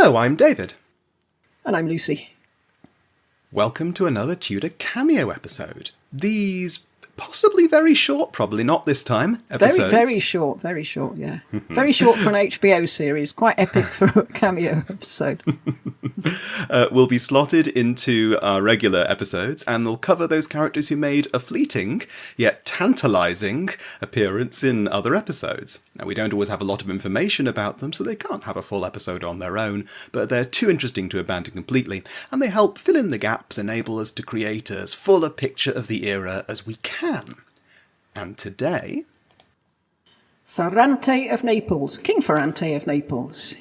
Hello, I'm David. And I'm Lucy. Welcome to another Tudor Cameo episode. These possibly very short, probably not this time, episodes. Very short, yeah. Very short for an HBO series, quite epic for a Cameo episode. Will be slotted into our regular episodes, and they'll cover those characters who made a fleeting, yet tantalising, appearance in other episodes. Now, we don't always have a lot of information about them, so they can't have a full episode on their own, but they're too interesting to abandon completely, and they help fill in the gaps, enable us to create as full a picture of the era as we can. And today... Ferrante of Naples, King Ferrante of Naples.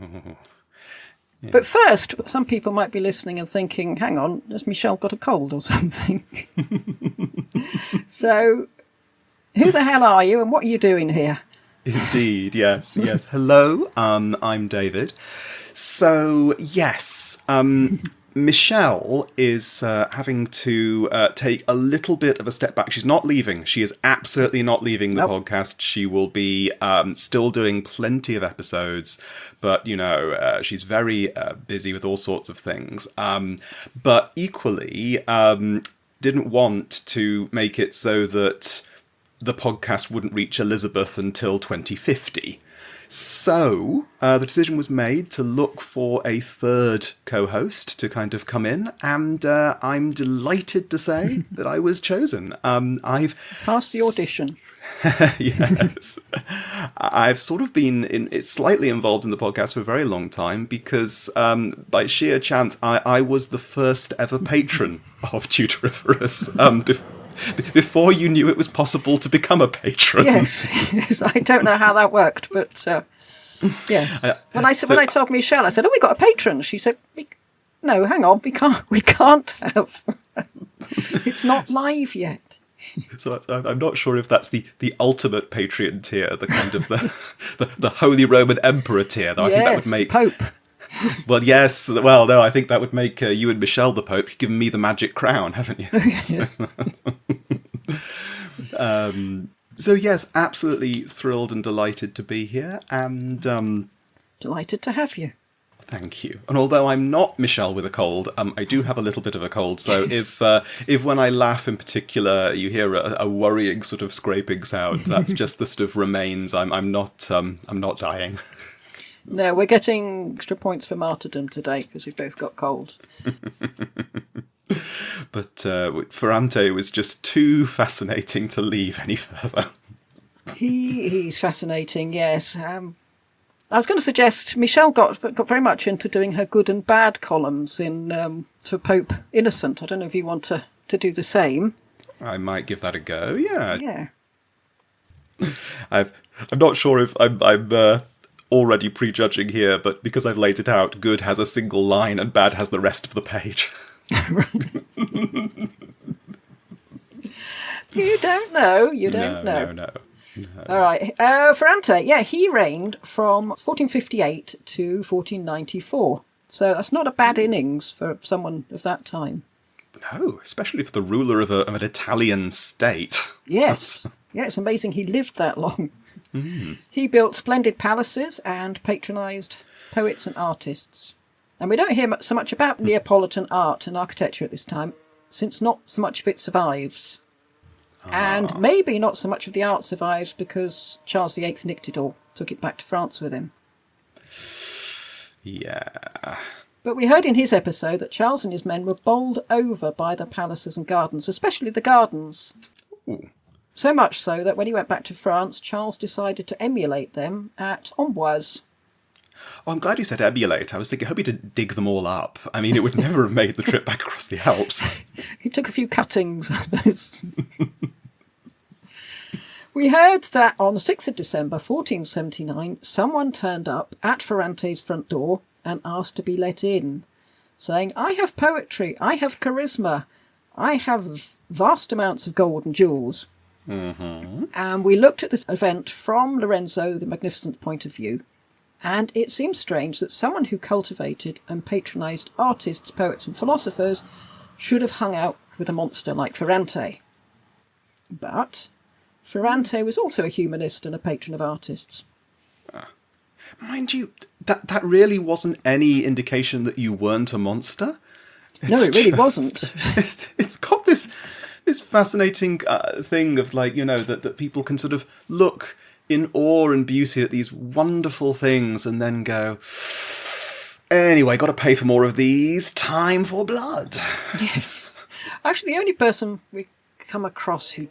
Yeah. But first, some people might be listening and thinking, hang on, has Michelle got a cold or something? So, who the hell are you and what are you doing here? Indeed, yes. Hello, I'm David. So, yes, Michelle is having to take a little bit of a step back. She's not leaving. She is absolutely not leaving the podcast. She will be still doing plenty of episodes, but, you know, she's very busy with all sorts of things. But equally, didn't want to make it so that the podcast wouldn't reach Elizabeth until 2050. So, the decision was made to look for a third co-host to kind of come in, and I'm delighted to say that I was chosen. I've passed the audition. Yes. I've sort of been slightly involved in the podcast for a very long time because, by sheer chance, I was the first ever patron of Tudoriferous before you knew it was possible to become a patron. Yes. I don't know how that worked, but yes. When I told Michelle, I said, "Oh, we got a patron." She said, "No, hang on, we can't have. It's not live yet." So I'm not sure if that's the ultimate Patreon tier, the kind of the Holy Roman Emperor tier. Though. I think that would make Pope. Well, yes. Well, no, I think that would make you and Michelle the Pope. You've given me the magic crown, haven't you? Yes. So, yes, absolutely thrilled and delighted to be here. And delighted to have you. Thank you. And although I'm not Michelle with a cold, I do have a little bit of a cold. So if when I laugh in particular, you hear a worrying sort of scraping sound, that's just the sort of remains. I'm not dying. No, we're getting extra points for martyrdom today because we've both got colds. But Ferrante was just too fascinating to leave any further. He's fascinating, yes. I was going to suggest Michelle got very much into doing her good and bad columns in for Pope Innocent. I don't know if you want to do the same. I might give that a go. Yeah. Yeah. I'm not sure if I'm already prejudging here, but because I've laid it out, good has a single line and bad has the rest of the page. You don't know. No. All right. Ferrante, he reigned from 1458 to 1494. So that's not a bad innings for someone of that time. No, especially for the ruler of an Italian state. Yes. Yeah, it's amazing he lived that long. Mm. He built splendid palaces and patronised poets and artists. And we don't hear so much about Neapolitan art and architecture at this time, since not so much of it survives. And maybe not so much of the art survives because Charles VIII nicked it all, took it back to France with him. Yeah. But we heard in his episode that Charles and his men were bowled over by the palaces and gardens, especially the gardens. Ooh. So much so that when he went back to France, Charles decided to emulate them at Amboise. Oh, I'm glad you said emulate. I was thinking, I hope he didn't dig them all up. I mean, it would never have made the trip back across the Alps. He took a few cuttings, I suppose. We heard that on the 6th of December, 1479, someone turned up at Ferrante's front door and asked to be let in, saying, "I have poetry, I have charisma, I have vast amounts of gold and jewels." Mm-hmm. And we looked at this event from Lorenzo the Magnificent's point of view, and it seems strange that someone who cultivated and patronised artists, poets and philosophers should have hung out with a monster like Ferrante. But Ferrante was also a humanist and a patron of artists. Mind you, that really wasn't any indication that you weren't a monster. No, it really wasn't. It's got this fascinating thing of, like, you know, that people can sort of look in awe and beauty at these wonderful things and then go, anyway, got to pay for more of these. Time for blood. Yes. Actually, the only person we come across who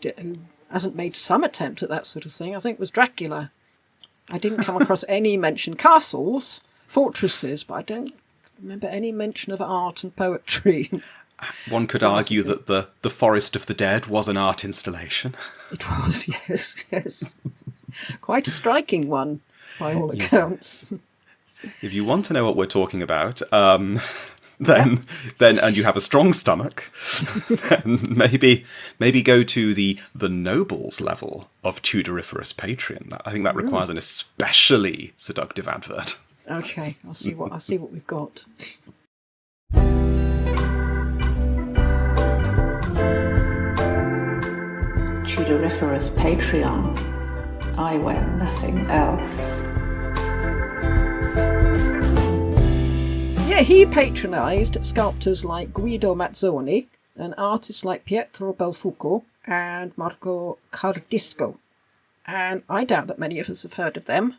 hasn't made some attempt at that sort of thing, I think, was Dracula. I didn't come across any mention. Castles, fortresses, but I don't remember any mention of art and poetry. One could argue that the Forest of the Dead was an art installation. It was, yes. Quite a striking one, by all accounts. If you want to know what we're talking about, then and you have a strong stomach, then maybe go to the nobles level of Tudoriferous Patreon. I think that requires an especially seductive advert. Okay, I'll see what we've got. Tudoriferous Patreon. I wear nothing else. Yeah, he patronised sculptors like Guido Mazzoni and artists like Pietro Belfuco and Marco Cardisco. And I doubt that many of us have heard of them.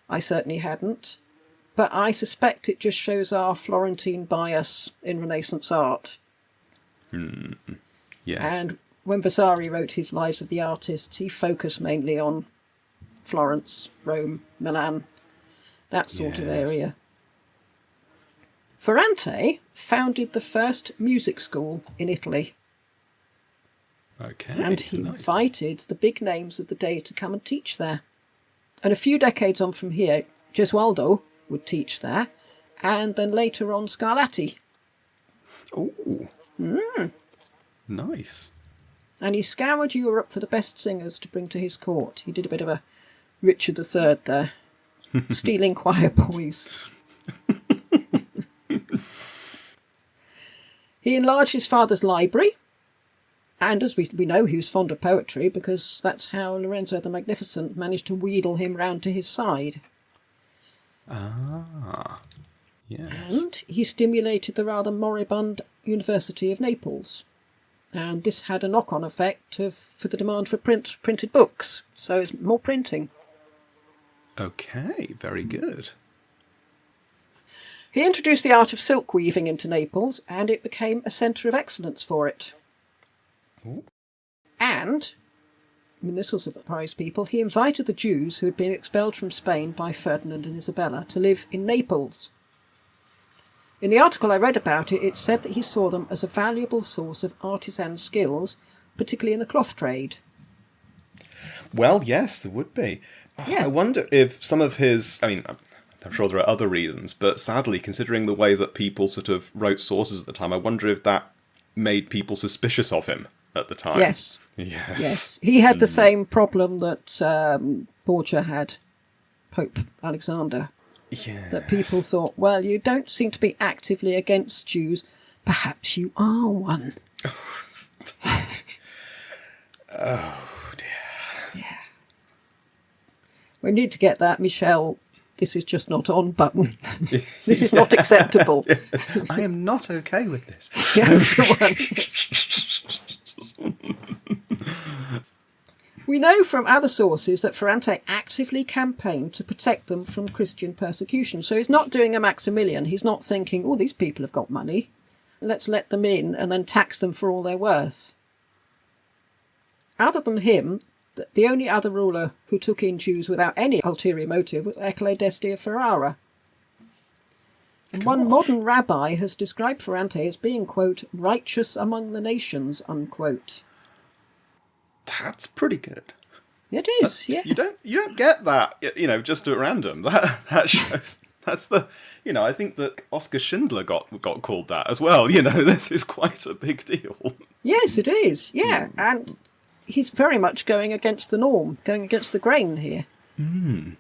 I certainly hadn't. But I suspect it just shows our Florentine bias in Renaissance art. Yes. And when Vasari wrote his Lives of the Artists, he focused mainly on Florence, Rome, Milan, that sort of area. Ferrante founded the first music school in Italy. Okay. And he invited the big names of the day to come and teach there. And a few decades on from here, Gesualdo would teach there, and then later on Scarlatti. Oh. Nice. And he scoured Europe for the best singers to bring to his court. He did a bit of a Richard III there, stealing choir boys. He enlarged his father's library, and as we know, he was fond of poetry, because that's how Lorenzo the Magnificent managed to wheedle him round to his side. Ah, yes. And he stimulated the rather moribund University of Naples. And this had a knock-on effect for the demand for printed books. So it's more printing. Okay, very good. He introduced the art of silk weaving into Naples, and it became a centre of excellence for it. Ooh. And, I mean, this will surprise people, he invited the Jews who had been expelled from Spain by Ferdinand and Isabella to live in Naples. In the article I read about it, it said that he saw them as a valuable source of artisan skills, particularly in the cloth trade. Well, yes, there would be. Yeah. I wonder if some of his... I mean, I'm sure there are other reasons, but sadly, considering the way that people sort of wrote sources at the time, I wonder if that made people suspicious of him at the time. Yes. Yes. He had the same problem that Borgia had, Pope Alexander. Yes. That people thought, well, you don't seem to be actively against Jews. Perhaps you are one. Oh, dear. Yeah. We need to get that, Michelle. This is just not on button. This is not acceptable. I am not okay with this. Yes, the one. We know from other sources that Ferrante actively campaigned to protect them from Christian persecution. So he's not doing a Maximilian. He's not thinking, oh, these people have got money. Let's let them in and then tax them for all they're worth. Other than him, the only other ruler who took in Jews without any ulterior motive was Ercole d'Este of Ferrara. And one modern rabbi has described Ferrante as being, quote, righteous among the nations, unquote. That's pretty good. It is, yeah. You don't get that, just at random. That shows. That's the, I think that Oskar Schindler got called that as well. This is quite a big deal. Yes, it is, yeah. And he's very much going against the norm, going against the grain here. Mm.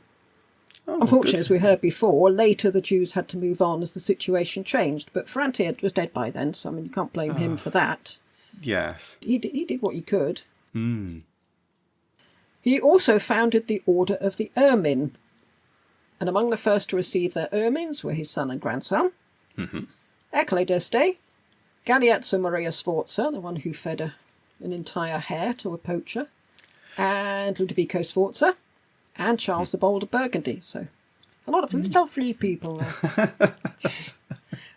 Oh, unfortunately, as we heard before, later the Jews had to move on as the situation changed. But Ferrante was dead by then, so you can't blame him for that. Yes. He did what he could. Mm. He also founded the Order of the Ermine. And among the first to receive their ermines were his son and grandson. Ercole d'Este, Galeazzo Maria Sforza, the one who fed an entire hare to a poacher, and Ludovico Sforza, and Charles the Bold of Burgundy. So a lot of lovely people there.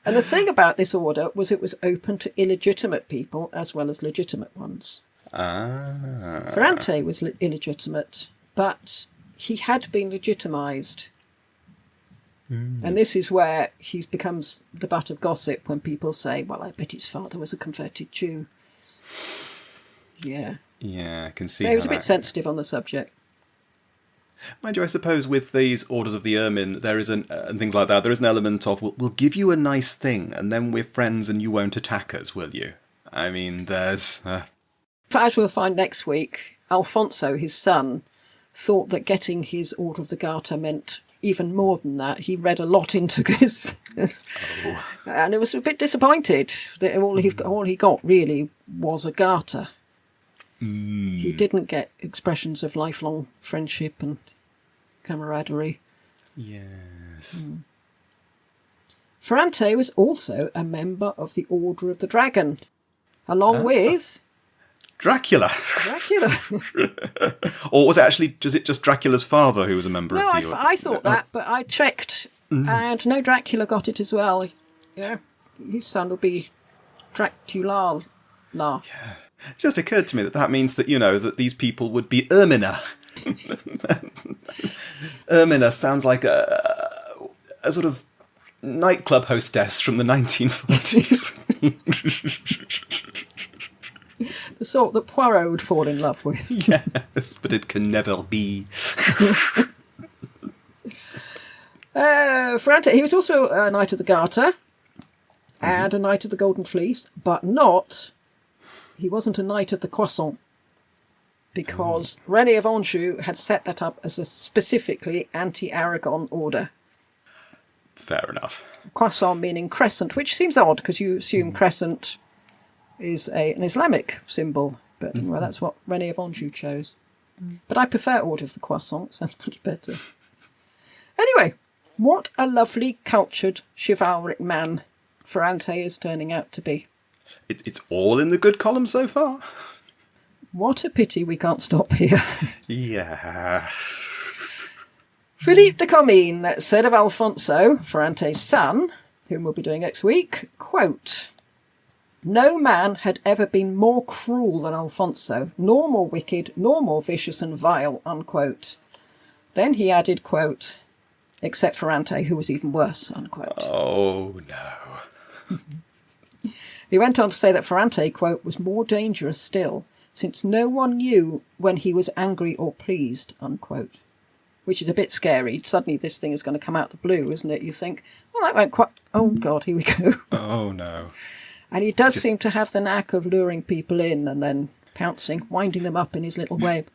And the thing about this order was it was open to illegitimate people as well as legitimate ones. Ferrante was illegitimate, but he had been legitimised. And this is where he becomes the butt of gossip when people say, well, I bet his father was a converted Jew. Yeah. Yeah, I can see So he was a bit sensitive on the subject. Mind you, I suppose with these orders of the ermine, there is and things like that, there is an element of, we'll give you a nice thing, and then we're friends and you won't attack us, will you? I mean, there's... As we'll find next week, Alfonso, his son, thought that getting his Order of the Garter meant even more than that. He read a lot into this. And it was a bit disappointed that all he got really was a garter. He didn't get expressions of lifelong friendship and camaraderie. Yes. Ferrante was also a member of the Order of the Dragon, along with... Dracula. Or was it just Dracula's father who was a member of the Order? I thought that, but I checked, and no, Dracula got it as well. Yeah, his son will be Dracula. Yeah. It just occurred to me that means that, that these people would be Ermina. Ermina sounds like a sort of nightclub hostess from the 1940s. The sort that Poirot would fall in love with. Yes, but it can never be. Ferrante, he was also a Knight of the Garter and a Knight of the Golden Fleece, but he wasn't a Knight of the Croissant, because René of Anjou had set that up as a specifically anti-Aragon order. Fair enough. Croissant meaning crescent, which seems odd because you assume crescent is an Islamic symbol, but well, that's what René of Anjou chose. But I prefer Order of the Croissant, sounds much better. Anyway, what a lovely, cultured, chivalric man Ferrante is turning out to be. It's all in the good column so far. What a pity we can't stop here. Yeah. Philippe de Comines said of Alfonso, Ferrante's son, whom we'll be doing next week, quote, "No man had ever been more cruel than Alfonso, nor more wicked, nor more vicious and vile," unquote. Then he added, quote, "except Ferrante, who was even worse," unquote. Oh, no. He went on to say that Ferrante, quote, "was more dangerous still, since no one knew when he was angry or pleased," unquote. Which is a bit scary. Suddenly this thing is going to come out the blue, isn't it? You think, well, that won't quite... Oh, God, here we go. Oh, no. And he does seem to have the knack of luring people in and then pouncing, winding them up in his little web.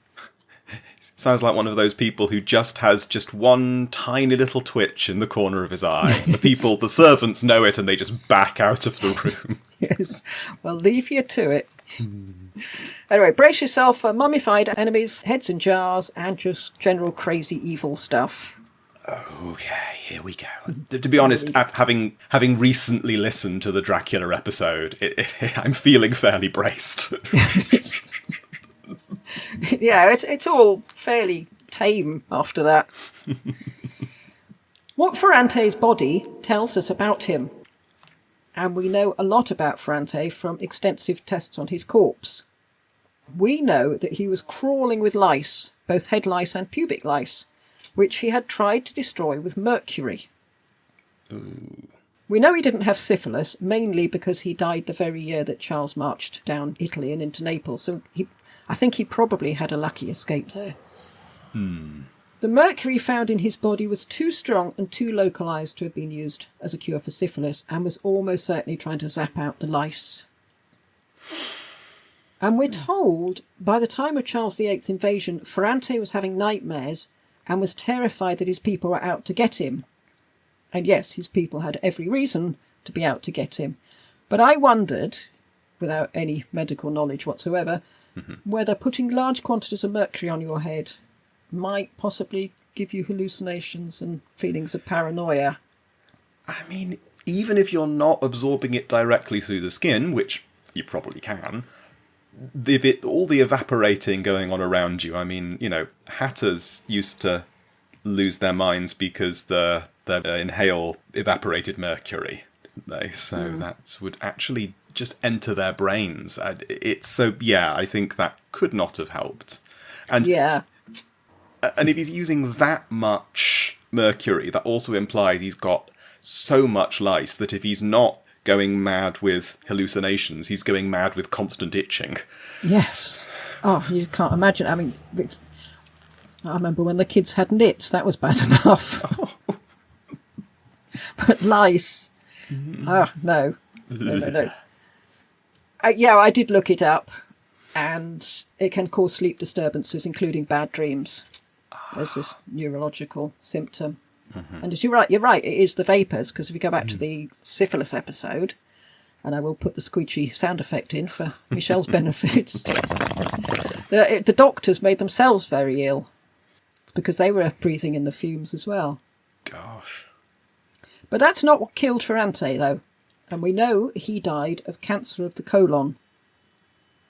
Sounds like one of those people who has one tiny little twitch in the corner of his eye. The servants know it and they just back out of the room. Yes. Well, leave you to it. Anyway, brace yourself for mummified enemies, heads in jars, and just general crazy evil stuff. Okay, here we go. To be honest, having recently listened to the Dracula episode, I'm feeling fairly braced. Yeah, it's all fairly tame after that. What Ferrante's body tells us about him, and we know a lot about Ferrante from extensive tests on his corpse. We know that he was crawling with lice, both head lice and pubic lice, which he had tried to destroy with mercury. Ooh. We know he didn't have syphilis, mainly because he died the very year that Charles marched down Italy and into Naples, so I think he probably had a lucky escape there. The mercury found in his body was too strong and too localised to have been used as a cure for syphilis, and was almost certainly trying to zap out the lice. And we're told, by the time of Charles VIII's invasion, Ferrante was having nightmares and was terrified that his people were out to get him. And yes, his people had every reason to be out to get him. But I wondered, without any medical knowledge whatsoever, whether putting large quantities of mercury on your head might possibly give you hallucinations and feelings of paranoia. I mean, even if you're not absorbing it directly through the skin, which you probably can, all the evaporating going on around you, I mean, hatters used to lose their minds because they inhale evaporated mercury, didn't they? So that would actually just enter their brains. I think that could not have helped. And Yeah. And if he's using that much mercury, that also implies he's got so much lice that if he's not going mad with hallucinations, he's going mad with constant itching. Yes. Oh, you can't imagine. I mean, I remember when the kids had nits, that was bad enough. But lice, no. No. I did look it up, and it can cause sleep disturbances, including bad dreams. There's this neurological symptom. And as you're right, it is the vapours, because if you go back to the syphilis episode, and I will put the squeegee sound effect in for Michelle's benefit, the doctors made themselves very ill. It's because they were breathing in the fumes as well. Gosh. But that's not what killed Ferrante, though. And we know he died of cancer of the colon.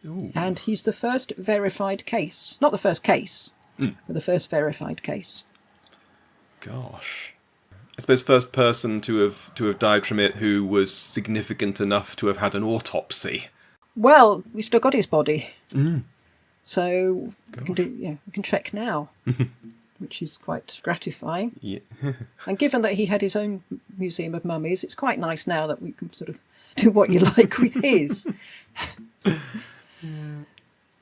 Ooh. And he's the first verified case. Not the first case, but the first verified case. Gosh. I suppose first person to have died from it who was significant enough to have had an autopsy. Well, we've still got his body. So we can check now, which is quite gratifying. Yeah. And given that he had his own museum of mummies, it's quite nice now that we can sort of do what you like with his.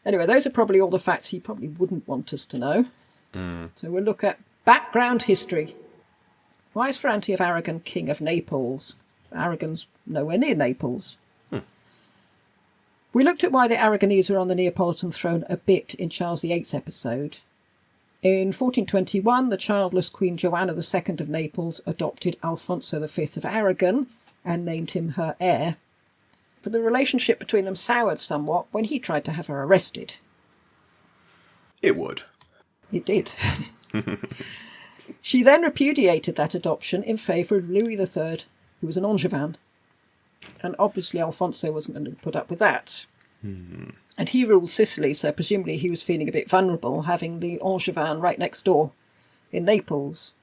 Anyway, those are probably all the facts he probably wouldn't want us to know. So we'll look at background history. Why is Ferrante of Aragon king of Naples? Aragon's nowhere near Naples. We looked at why the Aragonese were on the Neapolitan throne a bit in Charles VIII episode. In 1421, the childless Queen Joanna II of Naples adopted Alfonso V of Aragon and named him her heir. But the relationship between them soured somewhat when he tried to have her arrested. It would. It did. She then repudiated that adoption in favour of Louis III, who was an Angevin. And obviously Alfonso wasn't going to put up with that. And he ruled Sicily, so presumably he was feeling a bit vulnerable having the Angevin right next door in Naples.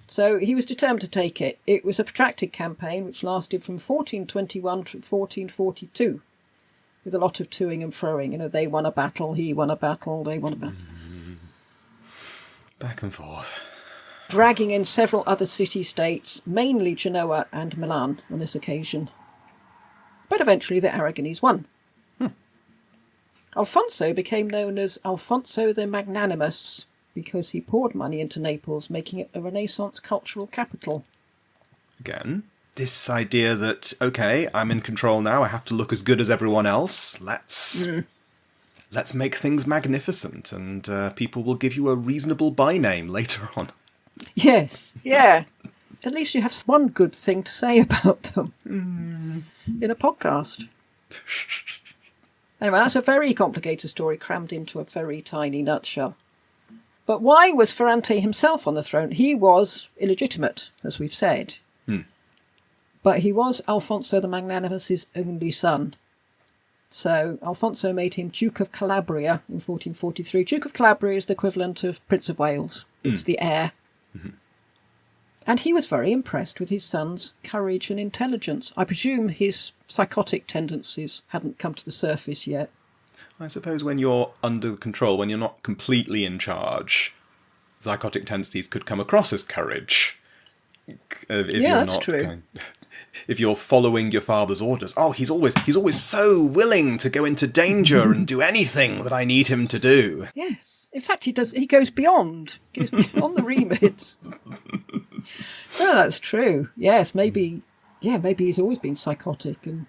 So he was determined to take it. It was a protracted campaign which lasted from 1421 to 1442, with a lot of toing and froing. They won a battle, he won a battle, they won a battle. Back and forth. Dragging in several other city-states, mainly Genoa and Milan on this occasion. But eventually the Aragonese won. Alfonso became known as Alfonso the Magnanimous because he poured money into Naples, making it a Renaissance cultural capital. Again, this idea that, okay, I'm in control now, I have to look as good as everyone else, let's make things magnificent, and people will give you a reasonable by-name later on. Yes, yeah. At least you have one good thing to say about them in a podcast. Anyway, that's a very complicated story crammed into a very tiny nutshell. But why was Ferrante himself on the throne? He was illegitimate, as we've said. But he was Alfonso the Magnanimous's only son. So Alfonso made him Duke of Calabria in 1443. Duke of Calabria is the equivalent of Prince of Wales. It's the heir. And he was very impressed with his son's courage and intelligence. I presume his psychotic tendencies hadn't come to the surface yet. I suppose when you're under control, when you're not completely in charge, psychotic tendencies could come across as courage. That's true. If you're following your father's orders, he's always so willing to go into danger and do anything that I need him to do. Yes, in fact, he does. He goes beyond the remit. Oh, that's true. Yes, maybe he's always been psychotic. And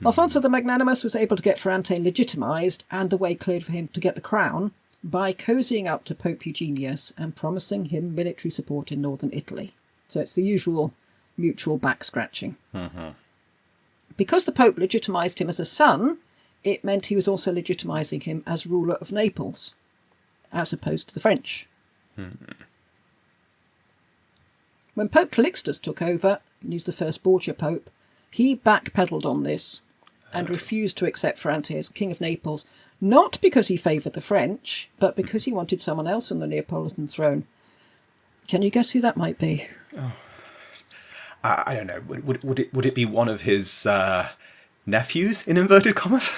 Alfonso the Magnanimous was able to get Ferrante legitimised and the way cleared for him to get the crown by cozying up to Pope Eugenius and promising him military support in northern Italy. So it's the usual mutual back-scratching. Because the Pope legitimised him as a son, it meant he was also legitimising him as ruler of Naples. as opposed to the French. When Pope Calixtus took over, and he's the first Borgia Pope, he backpedalled on this and refused to accept Ferrante as King of Naples, not because he favoured the French, but because he wanted someone else on the Neapolitan throne. Can you guess who that might be? Oh. I don't know. Would it be one of his nephews, in inverted commas?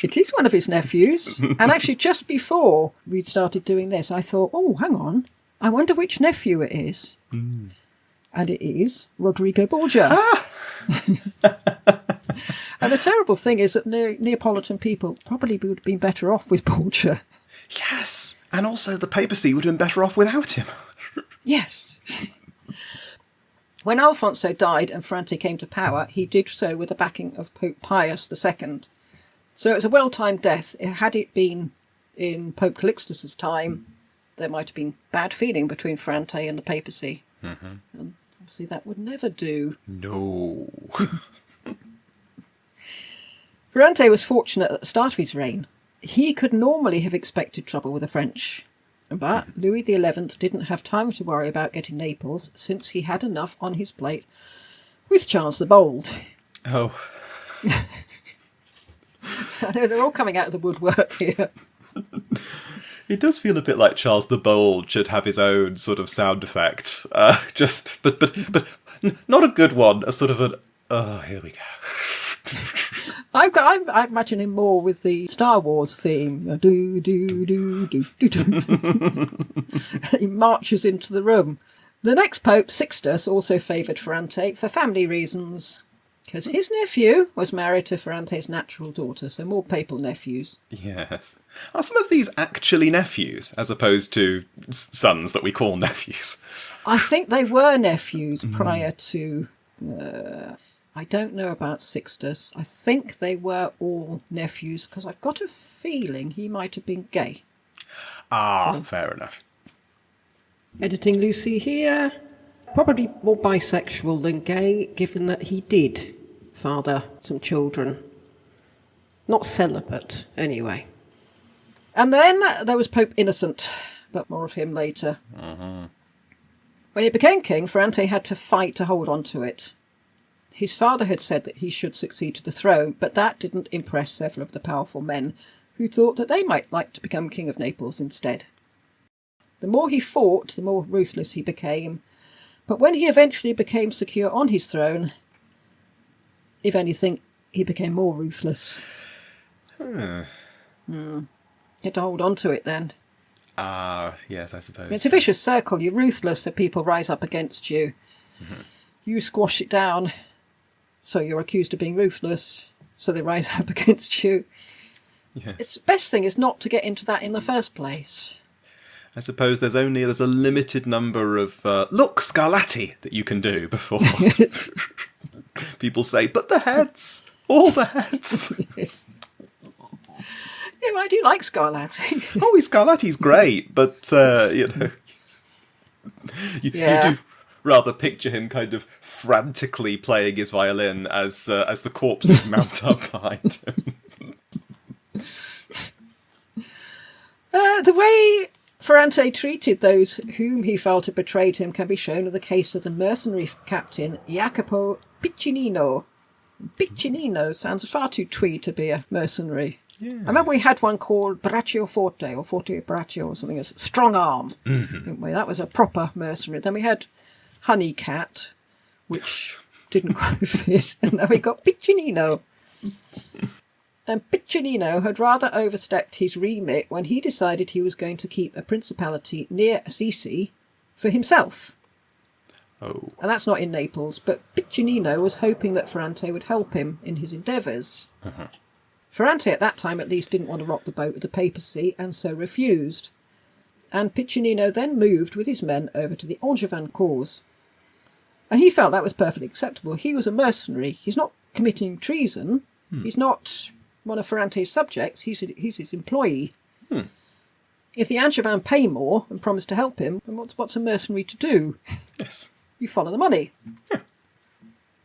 It is one of his nephews. And actually, just before we started doing this, I thought, oh, hang on. I wonder which nephew it is. And it is Rodrigo Borgia. Ah! And the terrible thing is that Neapolitan people probably would have been better off with Borgia. Yes. And also the papacy would have been better off without him. Yes. When Alfonso died and Ferrante came to power, he did so with the backing of Pope Pius II. So it was a well-timed death. Had it been in Pope Calixtus's time, there might have been bad feeling between Ferrante and the papacy. And obviously that would never do. No. Ferrante was fortunate at the start of his reign. He could normally have expected trouble with the French. But Louis XI didn't have time to worry about getting Naples, since he had enough on his plate with Charles the Bold. Oh. I know, they're all coming out of the woodwork here. It does feel a bit like Charles the Bold should have his own sort of sound effect. But not a good one. A sort of an, oh, here we go. I imagine him more with the Star Wars theme. Do, do, do, do, do, do. He marches into the room. The next Pope, Sixtus, also favoured Ferrante for family reasons, because his nephew was married to Ferrante's natural daughter, so more papal nephews. Yes. Are some of these actually nephews, as opposed to sons that we call nephews? I think they were nephews prior to... I don't know about Sixtus. I think they were all nephews, because I've got a feeling he might have been gay. Ah, fair enough. Editing Lucy here. Probably more bisexual than gay, given that he did father some children. Not celibate, anyway. And then there was Pope Innocent, but more of him later. When he became king, Ferrante had to fight to hold on to it. His father had said that he should succeed to the throne, but that didn't impress several of the powerful men who thought that they might like to become King of Naples instead. The more he fought, the more ruthless he became. But when he eventually became secure on his throne, if anything, he became more ruthless. He had to hold on to it then. Yes, I suppose. It's a vicious circle. You're ruthless, so people rise up against you. You squash it down, so you're accused of being ruthless, so they rise up against you. Yes. It's the best thing is not to get into that in the first place. I suppose there's a limited number of look, Scarlatti, that you can do before Yes. people say, but the heads, all the heads. Yes. Yeah, I do like Scarlatti. Oh, Scarlatti's great, but you do rather picture him kind of frantically playing his violin as the corpses mount up behind him. The way Ferrante treated those whom he felt had betrayed him can be shown in the case of the mercenary captain Jacopo Piccinino. Piccinino sounds far too twee to be a mercenary. Yes. I remember we had one called Braccio Forte, or Forte Braccio, or something, as strong arm. Didn't we? That was a proper mercenary. Then we had Honey Cat, which didn't quite fit, and then we got Piccinino. And Piccinino had rather overstepped his remit when he decided he was going to keep a principality near Assisi for himself. Oh. And that's not in Naples, but Piccinino was hoping that Ferrante would help him in his endeavours. Ferrante at that time at least didn't want to rock the boat with the papacy, and so refused. And Piccinino then moved with his men over to the Angevin cause. And he felt that was perfectly acceptable. He was a mercenary. He's not committing treason. He's not one of Ferrante's subjects. He's his employee. If the Angevin pay more and promise to help him, then what's a mercenary to do? Yes. You follow the money.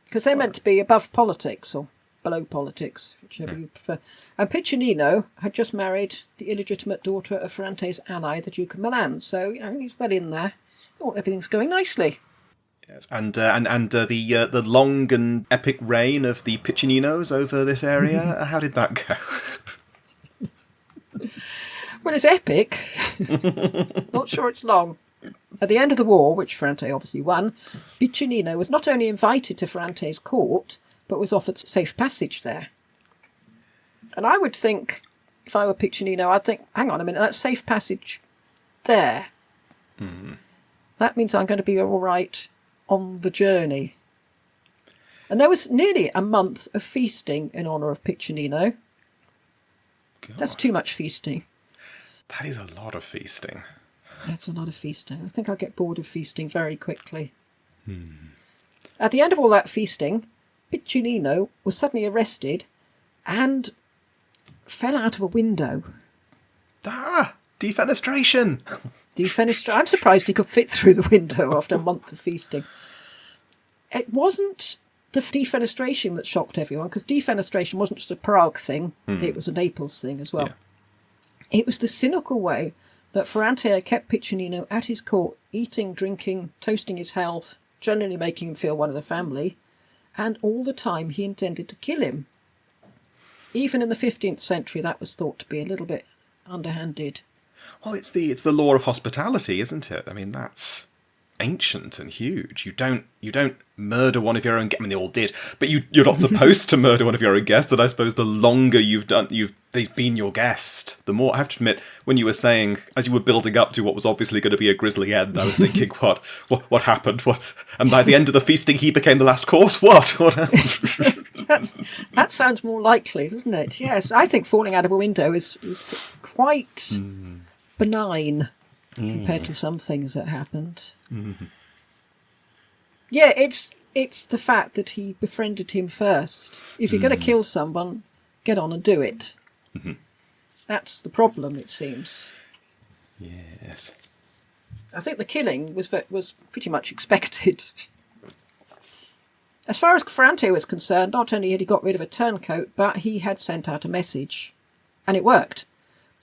Because they're meant to be above politics, or below politics, whichever you prefer. And Piccinino had just married the illegitimate daughter of Ferrante's ally, the Duke of Milan. So, he's well in there. Oh, everything's going nicely. Yes, and the long and epic reign of the Piccininos over this area, how did that go? Well, it's epic. Not sure it's long. At the end of the war, which Ferrante obviously won, Piccinino was not only invited to Ferrante's court, but was offered safe passage there. And I would think, if I were Piccinino, I'd think, hang on a minute, that's safe passage there. That means I'm going to be all right on the journey. And there was nearly a month of feasting in honour of Piccinino. God. That's too much feasting. That is a lot of feasting. That's a lot of feasting. I think I'll get bored of feasting very quickly. At the end of all that feasting, Piccinino was suddenly arrested and fell out of a window. Defenestration! I'm surprised he could fit through the window after a month of feasting. It wasn't the defenestration that shocked everyone, because defenestration wasn't just a Prague thing, it was a Naples thing as well. Yeah. It was the cynical way that Ferrante had kept Piccinino at his court, eating, drinking, toasting his health, generally making him feel one of the family, and all the time he intended to kill him. Even in the 15th century, that was thought to be a little bit underhanded. Well, it's the law of hospitality, isn't it? I mean, that's ancient and huge. You don't murder one of your own guests. I mean, they all did, but you're not supposed to murder one of your own guests. And I suppose the longer they've been your guest, the more. I have to admit, when you were saying, as you were building up to what was obviously going to be a grisly end, I was thinking, what happened? What? And by the end of the feasting, he became the last course. What? That sounds more likely, doesn't it? Yes, I think falling out of a window is quite benign compared to some things that happened. Yeah, it's the fact that he befriended him first. If you're going to kill someone, get on and do it. That's the problem, it seems. Yes. I think the killing was pretty much expected. As far as Ferrante was concerned, not only had he got rid of a turncoat, but he had sent out a message. And it worked.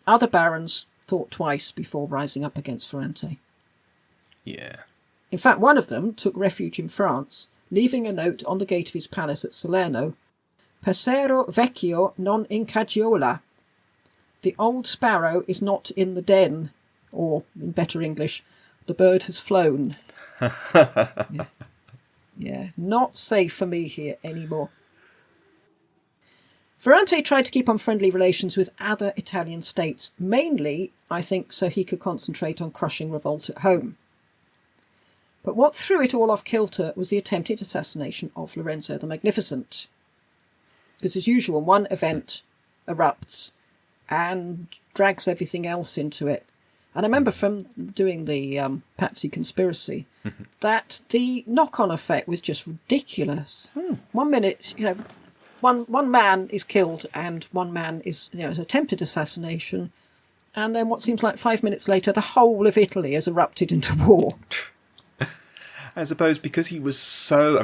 Other barons thought twice before rising up against Ferrante. Yeah. In fact, one of them took refuge in France, leaving a note on the gate of his palace at Salerno, Passero vecchio non in caggiola. The old sparrow is not in the den, or, in better English, the bird has flown. Yeah, not safe for me here anymore. Ferrante tried to keep on friendly relations with other Italian states, mainly, I think, so he could concentrate on crushing revolt at home. But what threw it all off kilter was the attempted assassination of Lorenzo the Magnificent. Because as usual, one event erupts and drags everything else into it. And I remember from doing the Patsy conspiracy that the knock-on effect was just ridiculous. 1 minute, one man is killed and one man is, is attempted assassination. And then what seems like 5 minutes later, the whole of Italy has erupted into war. I suppose because he was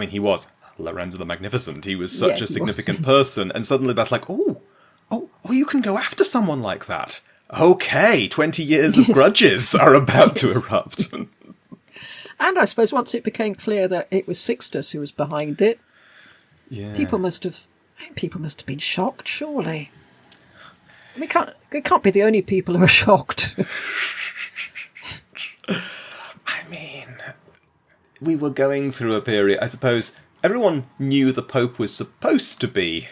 he was Lorenzo the Magnificent. He was such a significant person. And suddenly that's like, oh, you can go after someone like that. Okay, 20 years of grudges are about to erupt. And I suppose once it became clear that it was Sixtus who was behind it, people must have been shocked, surely. We can't be the only people who are shocked. I mean, we were going through a period, I suppose everyone knew the Pope was supposed to be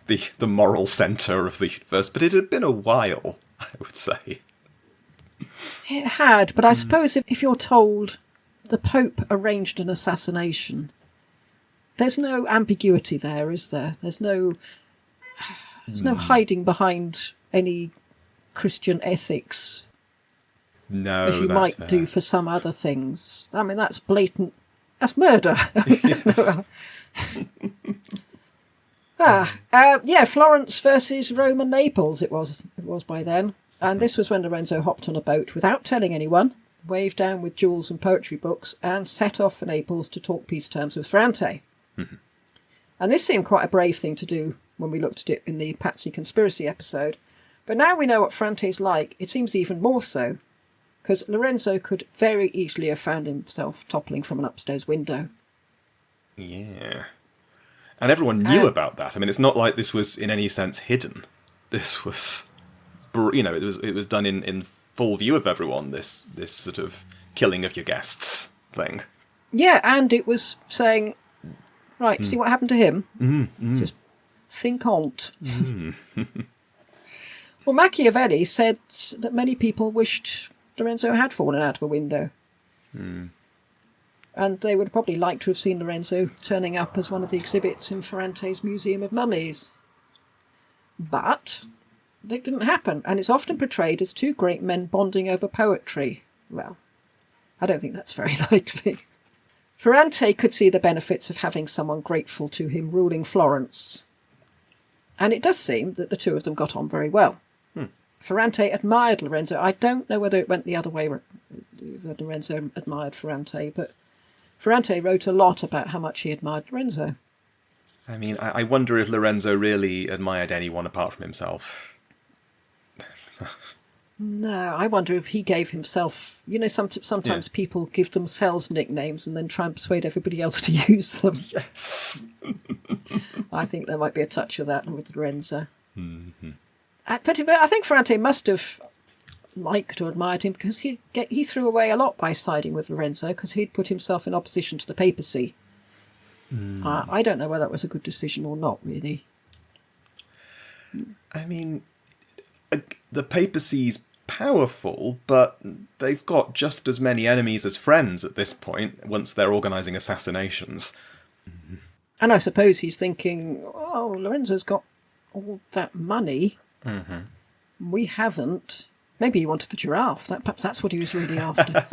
the moral centre of the universe, but it had been a while, I would say. It had, but I suppose if you're told the Pope arranged an assassination, there's no ambiguity there, is there? There's no hiding behind any Christian ethics. No, as you might fair. do for some other things. I mean, that's blatant. That's murder. Yes. Florence versus Rome and Naples. It was by then, and this was when Lorenzo hopped on a boat without telling anyone, waved down with jewels and poetry books, and set off for Naples to talk peace terms with Ferrante. And this seemed quite a brave thing to do when we looked at it in the Patsy Conspiracy episode. But now we know what Ferrante's like, it seems even more so, because Lorenzo could very easily have found himself toppling from an upstairs window. Yeah. And everyone knew about that. I mean, it's not like this was in any sense hidden. This was, it was done in full view of everyone, this sort of killing of your guests thing. Yeah, and it was saying, right, see what happened to him? Just think on't. Well, Machiavelli said that many people wished Lorenzo had fallen out of a window. And they would probably like to have seen Lorenzo turning up as one of the exhibits in Ferrante's Museum of Mummies. But that didn't happen, and it's often portrayed as two great men bonding over poetry. Well, I don't think that's very likely. Ferrante could see the benefits of having someone grateful to him ruling Florence. And it does seem that the two of them got on very well. Ferrante admired Lorenzo. I don't know whether it went the other way, that Lorenzo admired Ferrante, but Ferrante wrote a lot about how much he admired Lorenzo. I mean, I wonder if Lorenzo really admired anyone apart from himself. No, I wonder if he gave himself... sometimes people give themselves nicknames and then try and persuade everybody else to use them. Yes. I think there might be a touch of that with Lorenzo. But I think Ferrante must have liked or admired him because he threw away a lot by siding with Lorenzo because he'd put himself in opposition to the papacy. I don't know whether that was a good decision or not, really. I mean, the papacy's powerful, but they've got just as many enemies as friends at this point once they're organising assassinations. And I suppose he's thinking, oh, Lorenzo's got all that money. We haven't. Maybe he wanted the giraffe. Perhaps that's what he was really after.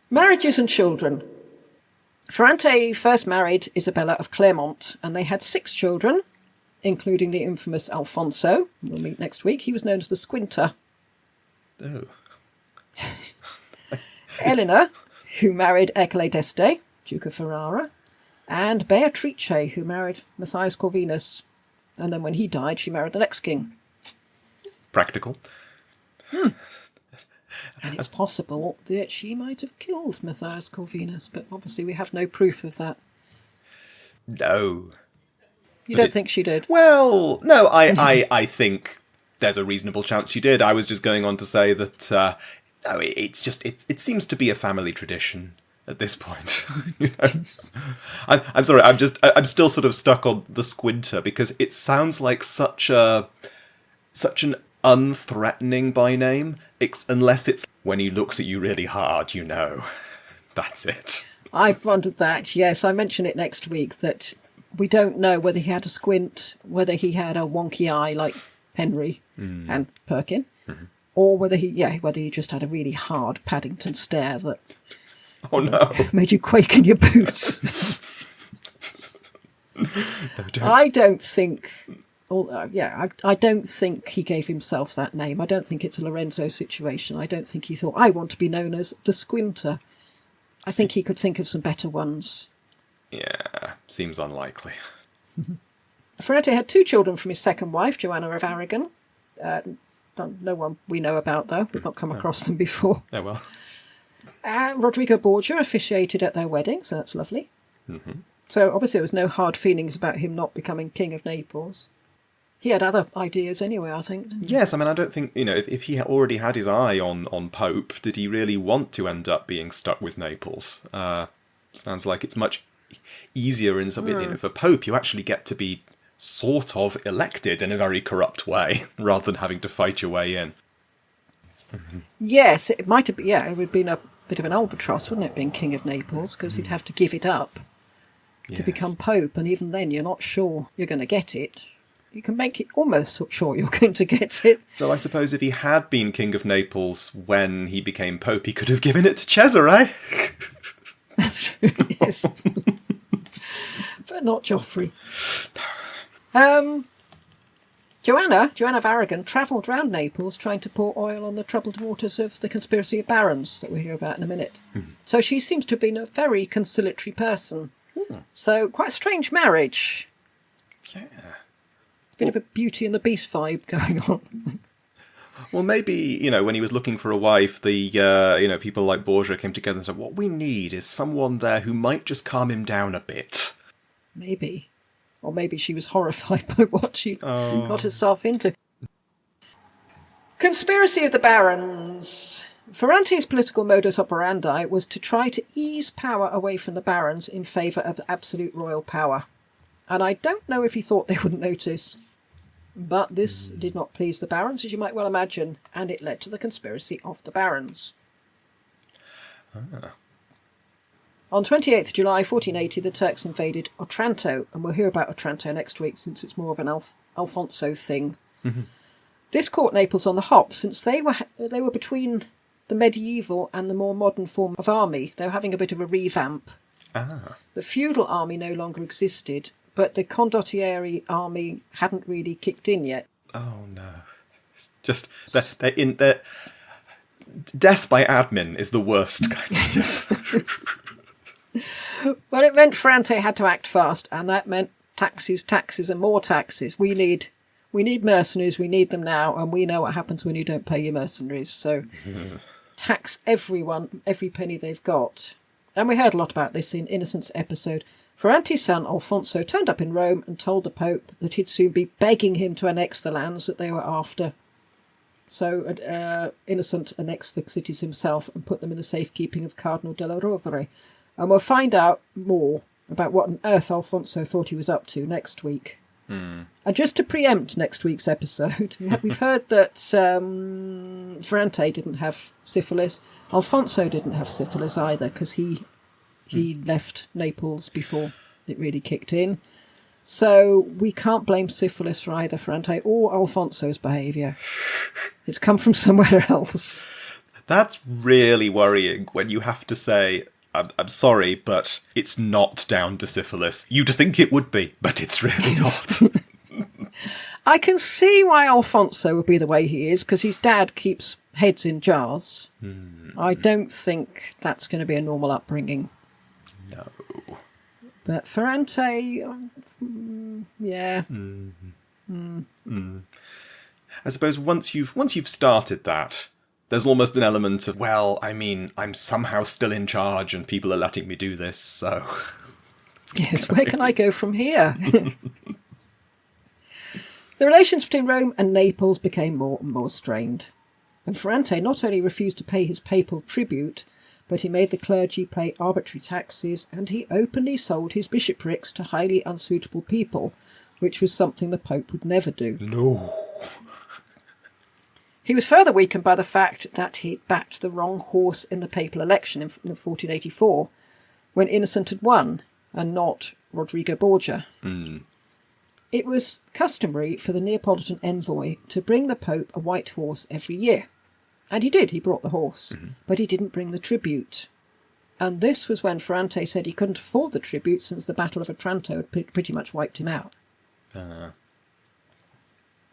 Marriages and children. Ferrante first married Isabella of Clermont, and they had 6 children, including the infamous Alfonso. We'll meet next week. He was known as the Squinter. Oh. Eleanor, who married Ercole d'Este, Duke of Ferrara, and Beatrice, who married Matthias Corvinus. And then when he died, she married the next king. Practical. And it's possible that she might have killed Matthias Corvinus, but obviously we have no proof of that. No. You don't think she did? Well, no, I think there's a reasonable chance she did. I was just going on to say that it seems to be a family tradition at this point. I'm sorry, I'm still sort of stuck on the Squinter because it sounds like such an unthreatening by name, unless it's when he looks at you really hard, that's it. I've wondered that, yes. I mention it next week that we don't know whether he had a squint, whether he had a wonky eye like Henry and Perkin, or whether he just had a really hard Paddington stare that made you quake in your boots. I don't think... I don't think he gave himself that name. I don't think it's a Lorenzo situation. I don't think he thought, I want to be known as the Squinter. I think he could think of some better ones. Yeah, seems unlikely. Ferrante had 2 children from his second wife, Joanna of Aragon. No one we know about, though. We've not come across them before. Oh, well. Rodrigo Borgia officiated at their wedding, so that's lovely. So obviously there was no hard feelings about him not becoming King of Naples. He had other ideas anyway, I think. Yes, I mean, I don't think, if he already had his eye on Pope, did he really want to end up being stuck with Naples? Sounds like it's much easier in something, for Pope, you actually get to be sort of elected in a very corrupt way, rather than having to fight your way in. Yes, it might have been, it would have been a bit of an albatross, wouldn't it, being King of Naples, because he'd have to give it up to become Pope, and even then you're not sure you're going to get it. You can make it almost sure you're going to get it. Though I suppose if he had been King of Naples when he became Pope, he could have given it to Cesare. That's true, yes. But not Joffrey. Joanna of Aragon travelled round Naples trying to pour oil on the troubled waters of the conspiracy of barons that we'll hear about in a minute. So she seems to have been a very conciliatory person. So quite a strange marriage. Yeah. Bit of a Beauty and the Beast vibe going on. Well, maybe, when he was looking for a wife, the, people like Borgia came together and said, what we need is someone there who might just calm him down a bit. Maybe. Or maybe she was horrified by what she got herself into. Conspiracy of the Barons. Ferrante's political modus operandi was to try to ease power away from the barons in favour of absolute royal power. And I don't know if he thought they wouldn't notice. But this did not please the barons, as you might well imagine, and it led to the conspiracy of the barons. On 28th July 1480, the Turks invaded Otranto, and we'll hear about Otranto next week since it's more of an Alfonso thing. Mm-hmm. This caught Naples on the hop, since they were between the medieval and the more modern form of army. They were having a bit of a revamp. The feudal army no longer existed, but the condottieri army hadn't really kicked in yet. Oh, no. Just, they're in there. Death by admin is the worst kind of Well, it meant Ferrante had to act fast, and that meant taxes, and more taxes. We need mercenaries, we need them now, and we know what happens when you don't pay your mercenaries. So tax everyone, every penny they've got. And we heard a lot about this in Innocent's episode. Ferrante's son Alfonso turned up in Rome and told the Pope that he'd soon be begging him to annex the lands that they were after. So Innocent annexed the cities himself and put them in the safekeeping of Cardinal della Rovere. And we'll find out more about what on earth Alfonso thought he was up to next week. And just to preempt next week's episode, we've heard that Ferrante didn't have syphilis. Alfonso didn't have syphilis either, because he left Naples before it really kicked in. So we can't blame syphilis for either Ferrante or Alfonso's behaviour. It's come from somewhere else. That's really worrying when you have to say, I'm sorry, but it's not down to syphilis. You'd think it would be, but it's really not. I can see why Alfonso would be the way he is, because his dad keeps heads in jars. I don't think that's going to be a normal upbringing. No. But Ferrante, yeah. I suppose once you've started that, there's almost an element of, well, I mean, I'm somehow still in charge and people are letting me do this, so... Yes, where can I go from here? The relations between Rome and Naples became more and more strained. And Ferrante not only refused to pay his papal tribute, but he made the clergy pay arbitrary taxes, and he openly sold his bishoprics to highly unsuitable people, which was something the Pope would never do. No. He was further weakened by the fact that he'd backed the wrong horse in the papal election in 1484, when Innocent had won, and not Rodrigo Borgia. It was customary for the Neapolitan envoy to bring the Pope a white horse every year. And he did, he brought the horse, but he didn't bring the tribute. And this was when Ferrante said he couldn't afford the tribute since the Battle of Otranto had pretty much wiped him out.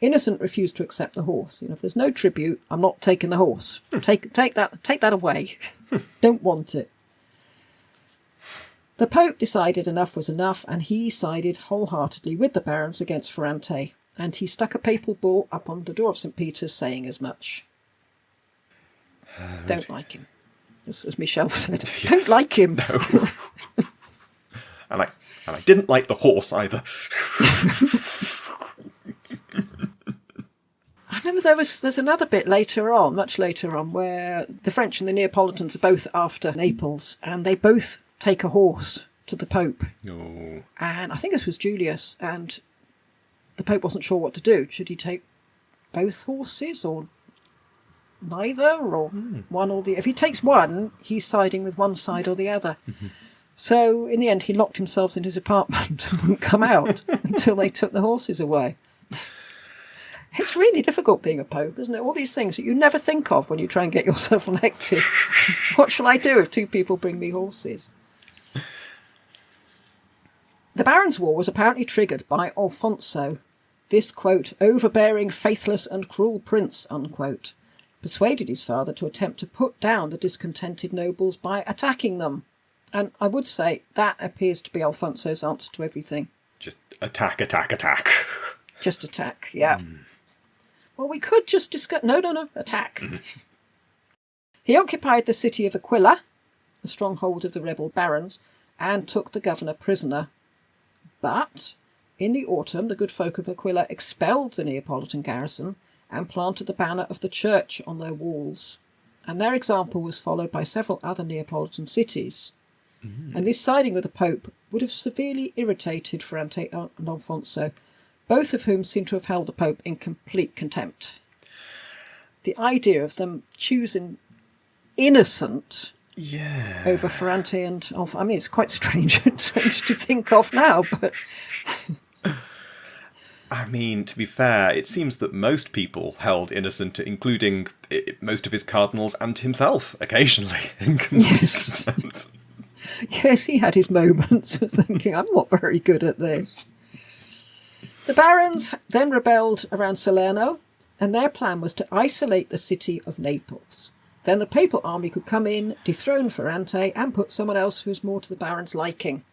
Innocent refused to accept the horse. If there's no tribute, I'm not taking the horse. Take that away. Don't want it. The Pope decided enough was enough, and he sided wholeheartedly with the barons against Ferrante, and he stuck a papal bull up on the door of St. Peter's saying as much. Don't like him, as Michelle said. Yes. Don't like him. No. and I didn't like the horse either. I remember there's another bit later on, much later on, where the French and the Neapolitans are both after Naples, and they both take a horse to the Pope. No. And I think this was Julius, and the Pope wasn't sure what to do. Should he take both horses, or neither, or one or the... If he takes one, he's siding with one side or the other. So in the end, he locked himself in his apartment and wouldn't come out until they took the horses away. It's really difficult being a pope, isn't it? All these things that you never think of when you try and get yourself elected. What shall I do if two people bring me horses? The Barons' War was apparently triggered by Alfonso. This, quote, overbearing, faithless and cruel prince, unquote, persuaded his father to attempt to put down the discontented nobles by attacking them. And I would say that appears to be Alfonso's answer to everything. Just attack, attack, attack. Just attack, yeah. Well, we could just discuss... No, attack. He occupied the city of Aquila, the stronghold of the rebel barons, and took the governor prisoner. But in the autumn, the good folk of Aquila expelled the Neapolitan garrison and planted the banner of the church on their walls. And their example was followed by several other Neapolitan cities. And this siding with the Pope would have severely irritated Ferrante and Alfonso, both of whom seem to have held the Pope in complete contempt. The idea of them choosing innocent over Ferrante and Alfonso, I mean, it's quite strange to think of now, but... I mean, to be fair, it seems that most people held innocent, including most of his cardinals and himself, occasionally. In Yes. Yes, he had his moments of thinking, I'm not very good at this. The barons then rebelled around Salerno, and their plan was to isolate the city of Naples. Then the papal army could come in, dethrone Ferrante, and put someone else who was more to the barons' liking.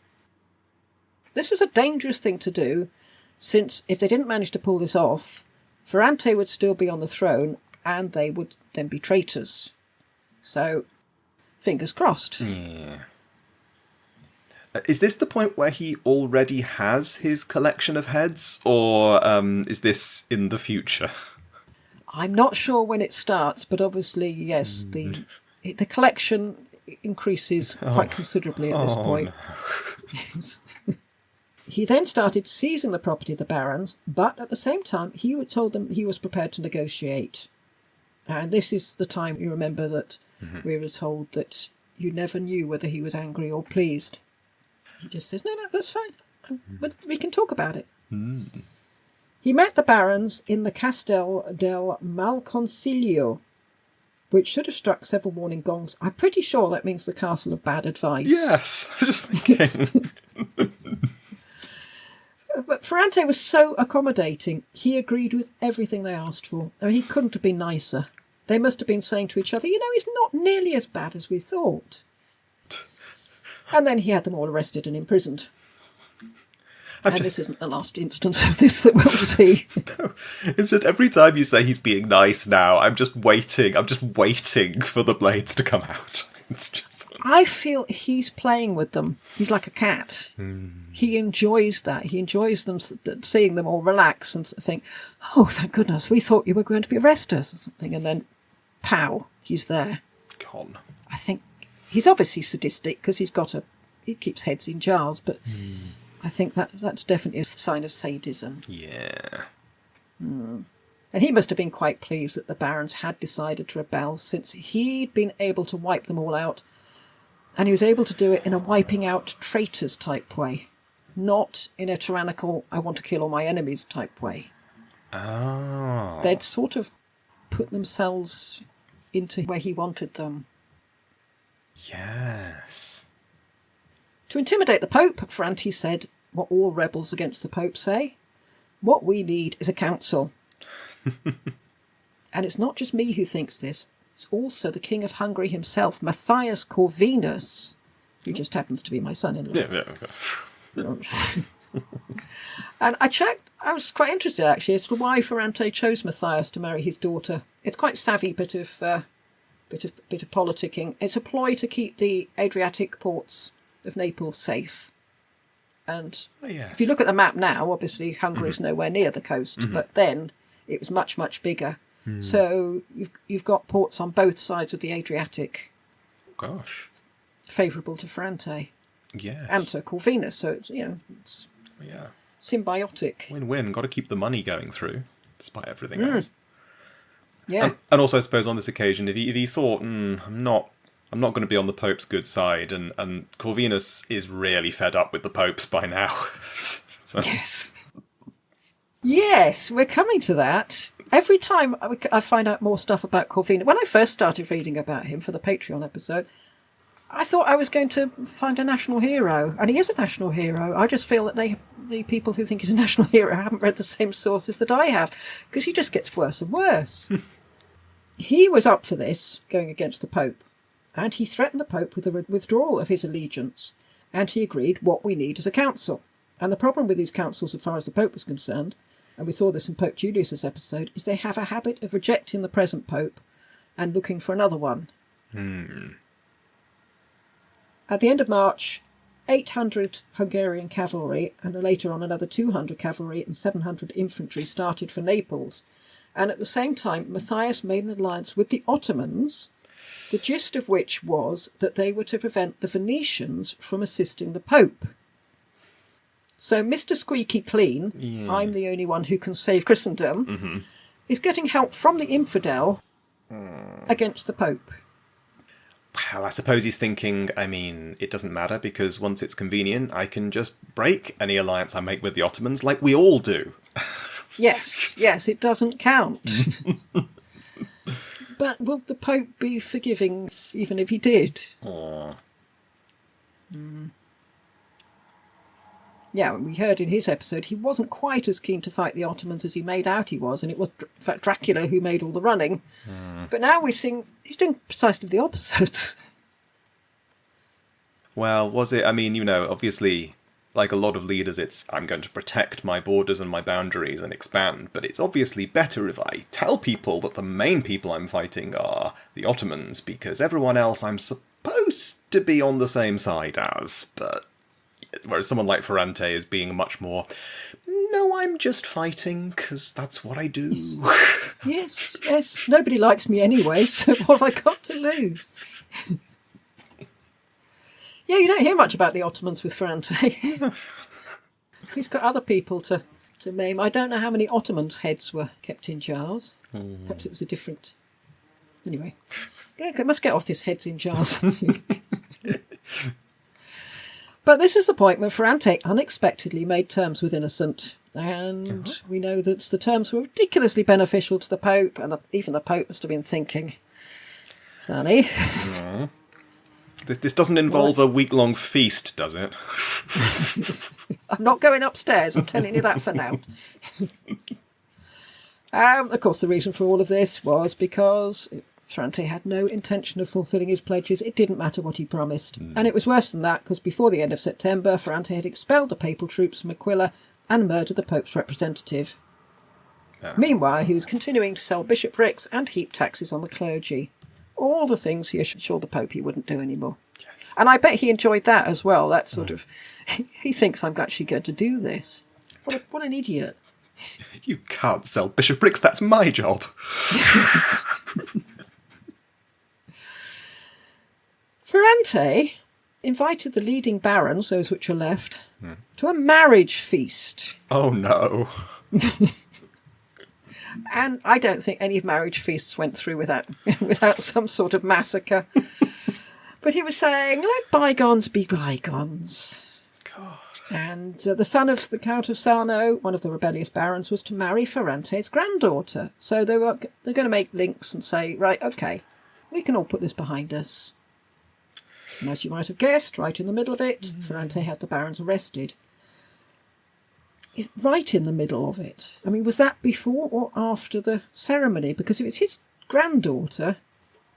This was a dangerous thing to do, since if they didn't manage to pull this off, Ferrante would still be on the throne, and they would then be traitors. So, fingers crossed. Yeah. Is this the point where he already has his collection of heads, or is this in the future? I'm not sure when it starts, but obviously, yes, the collection increases quite considerably at this point. No. Yes. He then started seizing the property of the barons, but at the same time, he told them he was prepared to negotiate. And this is the time you remember that we were told that you never knew whether he was angry or pleased. He just says, no, that's fine. But we can talk about it. He met the barons in the Castel del Malconsiglio, which should have struck several warning gongs. I'm pretty sure that means the Castle of Bad Advice. Yes, I was just thinking. But Ferrante was so accommodating, he agreed with everything they asked for. I mean, he couldn't have been nicer. They must have been saying to each other, he's not nearly as bad as we thought. And then he had them all arrested and imprisoned. This isn't the last instance of this that we'll see. No, it's just every time you say he's being nice now, I'm just waiting for the blades to come out. It's just... I feel he's playing with them. He's like a cat. He enjoys that. He enjoys them, seeing them all relax and think, oh, thank goodness, we thought you were going to arrest us or something. And then, pow, he's there. Gone. I think he's obviously sadistic because he keeps heads in jars, but I think that's definitely a sign of sadism. Yeah. And he must have been quite pleased that the barons had decided to rebel, since he'd been able to wipe them all out. And he was able to do it in a wiping out traitors type way, not in a tyrannical, I want to kill all my enemies type way. Oh. They'd sort of put themselves into where he wanted them. Yes. To intimidate the Pope, Ferrante said what all rebels against the Pope say. What we need is a council. And it's not just me who thinks this. It's also the King of Hungary himself, Matthias Corvinus, who just happens to be my son-in-law. Yeah. And I checked. I was quite interested, actually, as to why Ferrante chose Matthias to marry his daughter. It's quite savvy bit of politicking. It's a ploy to keep the Adriatic ports of Naples safe. And if you look at the map now, obviously Hungary's nowhere near the coast, but then it was much, much bigger. So you've got ports on both sides of the Adriatic. Gosh. Favourable to Ferrante. Yes. And to Corvinus, so it's symbiotic. Win-win. Got to keep the money going through, despite everything else. Yeah. And also, I suppose, on this occasion, if he thought, I'm not going to be on the Pope's good side, and Corvinus is really fed up with the Popes by now. So. Yes, we're coming to that. Every time I find out more stuff about Corvinus, when I first started reading about him for the Patreon episode, I thought I was going to find a national hero, and he is a national hero. I just feel that the people who think he's a national hero haven't read the same sources that I have, because he just gets worse and worse. He was up for this, going against the Pope, and he threatened the Pope with a withdrawal of his allegiance, and he agreed what we need is a council. And the problem with these councils, as far as the Pope was concerned, and we saw this in Pope Julius's episode, is they have a habit of rejecting the present Pope and looking for another one. At the end of March, 800 Hungarian cavalry and later on another 200 cavalry and 700 infantry started for Naples. And at the same time, Matthias made an alliance with the Ottomans, the gist of which was that they were to prevent the Venetians from assisting the Pope. So Mr. Squeaky Clean, I'm the only one who can save Christendom, is getting help from the infidel against the Pope. Well, I suppose he's thinking, it doesn't matter because once it's convenient, I can just break any alliance I make with the Ottomans like we all do. Yes, it doesn't count. But will the Pope be forgiving even if he did? Yeah, we heard in his episode he wasn't quite as keen to fight the Ottomans as he made out he was, and it was in fact Dracula who made all the running. But now we're seeing he's doing precisely the opposite. Well, was it? Obviously, like a lot of leaders, it's I'm going to protect my borders and my boundaries and expand, but it's obviously better if I tell people that the main people I'm fighting are the Ottomans, because everyone else I'm supposed to be on the same side as, but... Whereas someone like Ferrante is being much more, no, I'm just fighting because that's what I do. Yes. Nobody likes me anyway, so what have I got to lose? Yeah, you don't hear much about the Ottomans with Ferrante. He's got other people to maim. I don't know how many Ottomans' heads were kept in jars. Perhaps it was a different... Anyway, yeah, I must get off this heads in jars. But this was the point when Ferrante unexpectedly made terms with Innocent, and we know that the terms were ridiculously beneficial to the Pope, and even the Pope must have been thinking, funny. This doesn't involve a week-long feast, does it? I'm not going upstairs, I'm telling you that for now. Of course, the reason for all of this was because... Ferrante had no intention of fulfilling his pledges. It didn't matter what he promised. And it was worse than that, because before the end of September, Ferrante had expelled the papal troops from Aquila and murdered the Pope's representative. Meanwhile, he was continuing to sell bishoprics and heap taxes on the clergy. All the things he assured the Pope he wouldn't do anymore. Yes. And I bet he enjoyed that as well, that sort of... He thinks I'm actually going to do this. What an idiot. You can't sell bishoprics, that's my job. Ferrante invited the leading barons, those which are left, to a marriage feast. Oh, no. And I don't think any marriage feasts went through without some sort of massacre. But he was saying, let bygones be bygones. God. And the son of the Count of Sarno, one of the rebellious barons, was to marry Ferrante's granddaughter. So they're going to make links and say, right, okay, we can all put this behind us. And as you might have guessed, right in the middle of it, Ferrante had the barons arrested. He's right in the middle of it. Was that before or after the ceremony? Because if it's his granddaughter,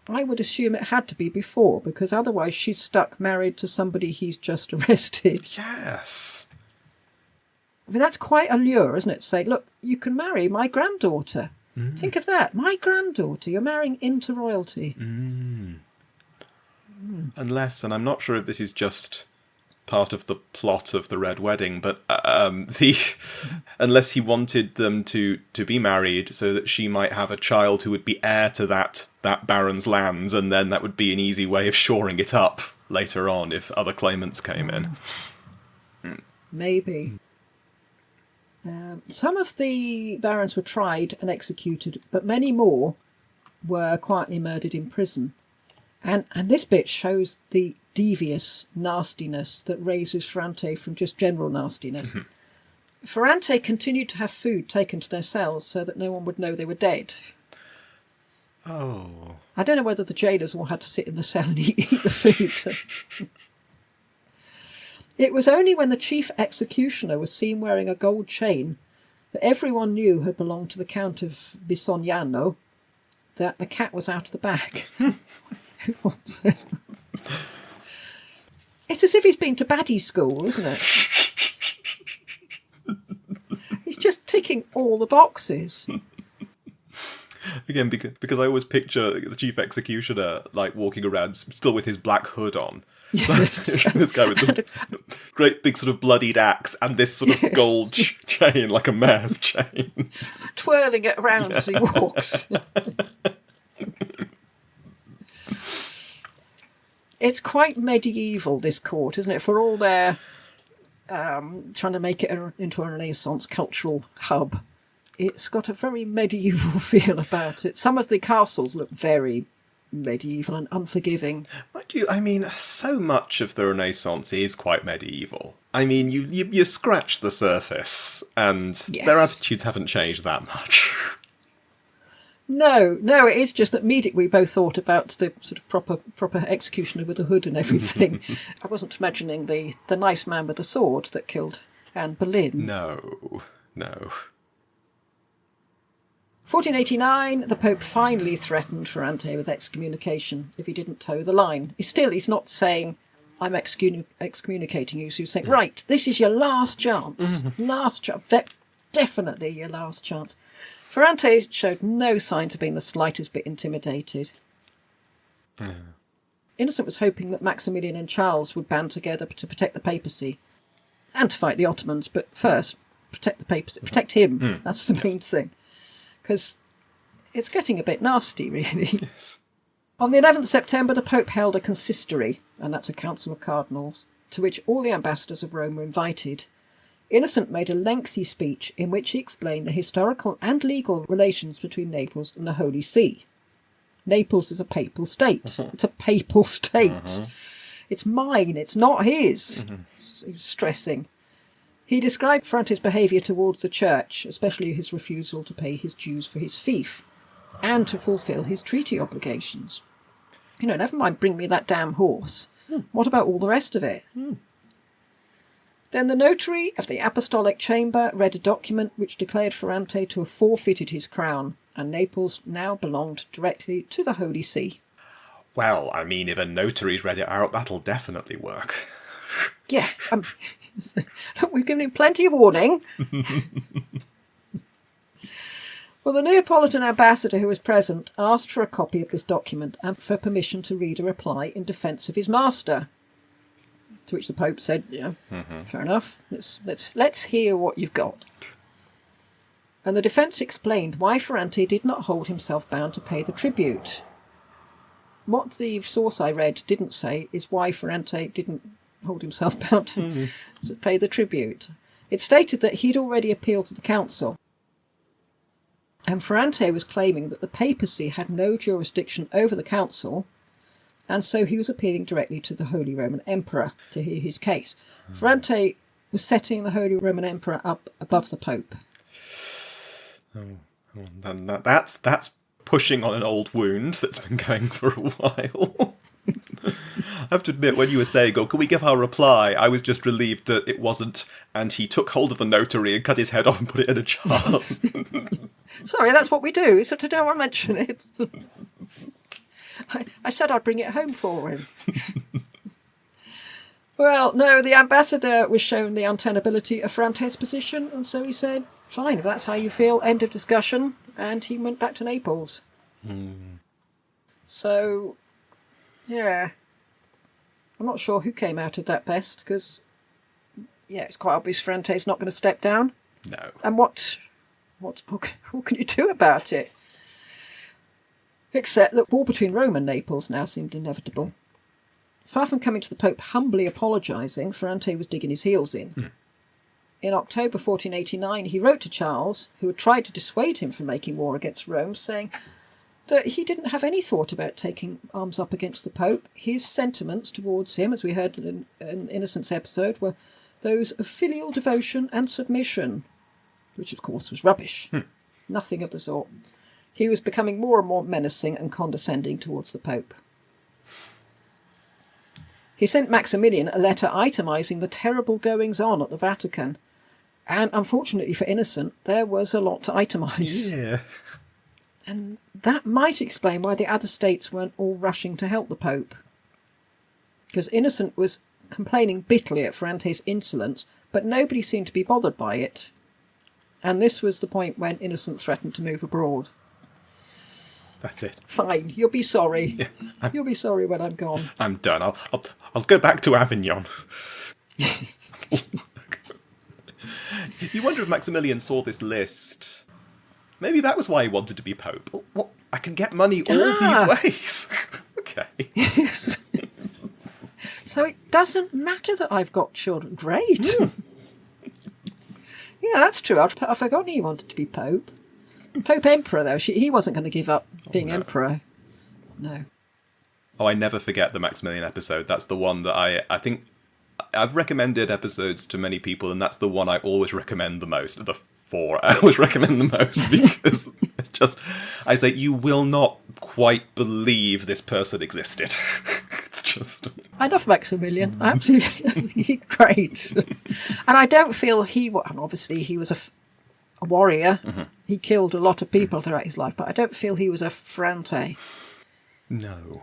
I would assume it had to be before, because otherwise she's stuck married to somebody he's just arrested. Yes. That's quite a lure, isn't it? To say, look, you can marry my granddaughter. Think of that. My granddaughter. You're marrying into royalty. Unless, and I'm not sure if this is just part of the plot of the Red Wedding, but unless he wanted them to be married so that she might have a child who would be heir to that baron's lands, and then that would be an easy way of shoring it up later on if other claimants came in. Maybe. Some of the barons were tried and executed, but many more were quietly murdered in prison. And this bit shows the devious nastiness that raises Ferrante from just general nastiness. Ferrante continued to have food taken to their cells so that no one would know they were dead. Oh. I don't know whether the jailers all had to sit in the cell and eat the food. It was only when the chief executioner was seen wearing a gold chain that everyone knew had belonged to the Count of Bisognano that the cat was out of the bag. Who wants it? It's as if he's been to baddie school, isn't it? He's just ticking all the boxes. Again, because I always picture the chief executioner like walking around still with his black hood on. Yes. So, this guy with the great big sort of bloodied axe and this sort of gold chain, like a mare's chain. Twirling it around as he walks. It's quite medieval, this court, isn't it? For all their trying to make it into a Renaissance cultural hub. It's got a very medieval feel about it. Some of the castles look very medieval and unforgiving. Mind you, I mean, so much of the Renaissance is quite medieval. I mean, you scratch the surface, and their attitudes haven't changed that much. No, it is just that immediately we both thought about the sort of proper executioner with a hood and everything. I wasn't imagining the nice man with the sword that killed Anne Boleyn. No. 1489, the Pope finally threatened Ferrante with excommunication if he didn't toe the line. He's not saying, I'm excommunicating you, so he's saying, right, this is your last chance. Last chance. Definitely your last chance. Ferrante showed no signs of being the slightest bit intimidated. Innocent was hoping that Maximilian and Charles would band together to protect the papacy and to fight the Ottomans, but first, protect the papacy. Protect him. That's the main thing. Because it's getting a bit nasty, really. Yes. On the 11th of September, the Pope held a consistory, and that's a council of cardinals, to which all the ambassadors of Rome were invited. Innocent made a lengthy speech in which he explained the historical and legal relations between Naples and the Holy See. Naples is a papal state. It's a papal state. It's mine, it's not his. He was stressing. He described Ferrante's behaviour towards the church, especially his refusal to pay his dues for his fief, and to fulfil his treaty obligations. Never mind bring me that damn horse. What about all the rest of it? Then the notary of the Apostolic Chamber read a document which declared Ferrante to have forfeited his crown, and Naples now belonged directly to the Holy See. Well, I mean, if a notary's read it out, that'll definitely work. Yeah, we've given him plenty of warning. Well, the Neapolitan ambassador who was present asked for a copy of this document and for permission to read a reply in defence of his master. To which the Pope said, fair enough, let's hear what you've got. And the defence explained why Ferrante did not hold himself bound to pay the tribute. What the source I read didn't say is why Ferrante didn't hold himself bound to pay the tribute. It stated that he'd already appealed to the council. And Ferrante was claiming that the papacy had no jurisdiction over the council, and so he was appealing directly to the Holy Roman Emperor to hear his case. Ferrante was setting the Holy Roman Emperor up above the Pope. Then that's pushing on an old wound that's been going for a while. I have to admit, when you were saying, can we give our reply? I was just relieved that it wasn't, and he took hold of the notary and cut his head off and put it in a jar. Sorry, that's what we do, so I don't want to mention it. I said I'd bring it home for him. Well, no, the ambassador was shown the untenability of Ferrante's position, and so he said, fine, if that's how you feel, end of discussion, and he went back to Naples. So, yeah, I'm not sure who came out of that best, because, it's quite obvious Ferrante's not going to step down. No. And what can you do about it? Except that war between Rome and Naples now seemed inevitable. Far from coming to the Pope humbly apologising, Ferrante was digging his heels in. In October 1489, he wrote to Charles, who had tried to dissuade him from making war against Rome, saying that he didn't have any thought about taking arms up against the Pope. His sentiments towards him, as we heard in an Innocence episode, were those of filial devotion and submission, which of course was rubbish. Nothing of the sort. He was becoming more and more menacing and condescending towards the Pope. He sent Maximilian a letter itemising the terrible goings-on at the Vatican. And unfortunately for Innocent, there was a lot to itemise. Yeah. And that might explain why the other states weren't all rushing to help the Pope. Because Innocent was complaining bitterly at Ferrante's insolence, but nobody seemed to be bothered by it. And this was the point when Innocent threatened to move abroad. That's it. Fine, you'll be sorry. Yeah, You'll be sorry when I'm gone. I'm done. I'll go back to Avignon. Yes. You wonder if Maximilian saw this list. Maybe that was why he wanted to be Pope. Oh, what? I can get money all these ways. Okay. Yes. So it doesn't matter that I've got children. Great. Yeah, that's true. I've forgotten he wanted to be Pope. Pope Emperor, though. He wasn't going to give up being Emperor. No. Oh, I never forget the Maximilian episode. That's the one that I think I've recommended episodes to many people, and that's the one I always recommend the most. The 4 I always recommend the most because it's just, I say, you will not quite believe this person existed. It's just... I love Maximilian. I absolutely he's great. And I don't feel and obviously he was a warrior. Mm-hmm. He killed a lot of people throughout his life, but I don't feel he was a Ferrante. No.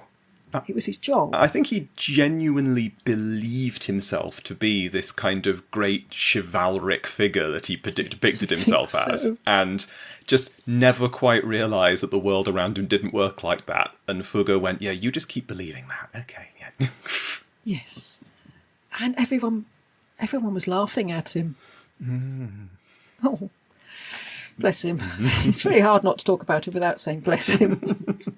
It was his job. I think he genuinely believed himself to be this kind of great chivalric figure that he depicted himself as, and just never quite realised that the world around him didn't work like that. And Fugger went, yeah, you just keep believing that. Okay, yeah. Yes. And everyone was laughing at him. Oh, bless him. It's very hard not to talk about him without saying bless him.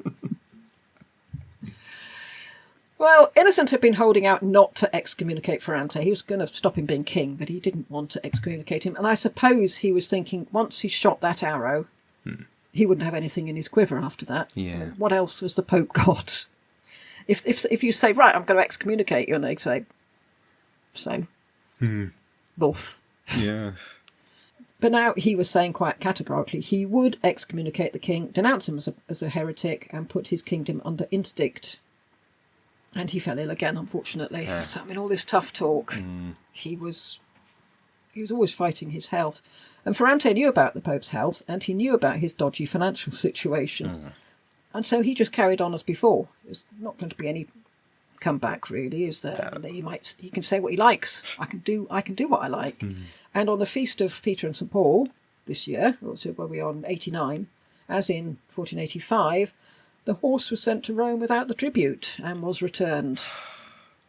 Well, Innocent had been holding out not to excommunicate Ferrante. He was going to stop him being king, but he didn't want to excommunicate him. And I suppose he was thinking, once he shot that arrow, he wouldn't have anything in his quiver after that. Yeah. What else has the Pope got? If you say, right, I'm going to excommunicate you, and they say, so, boof. Yeah. But now he was saying quite categorically he would excommunicate the king, denounce him as a heretic, and put his kingdom under interdict. And he fell ill again, unfortunately. Yeah. So, I mean, all this tough talk, he was always fighting his health. And Ferrante knew about the Pope's health, and he knew about his dodgy financial situation. And so he just carried on as before. There's not going to be any comeback, really, is there? No. He can say what he likes. I can do what I like. And on the feast of Peter and St. Paul this year, also where we are on 89, as in 1485, the horse was sent to Rome without the tribute and was returned.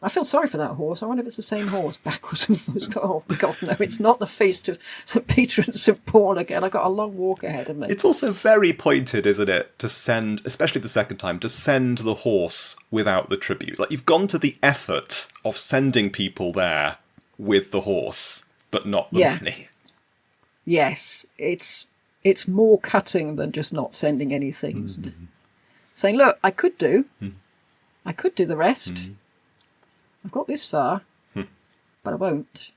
I feel sorry for that horse. I wonder if it's the same horse backwards and forwards. Oh, God, no, it's not the feast of St. Peter and St. Paul again. I've got a long walk ahead of me. It's also very pointed, isn't it, to send, especially the second time, to send the horse without the tribute. Like, you've gone to the effort of sending people there with the horse, but not the money. Yes, it's more cutting than just not sending anything, isn't it? Saying, look, I could do the rest. I've got this far, but I won't.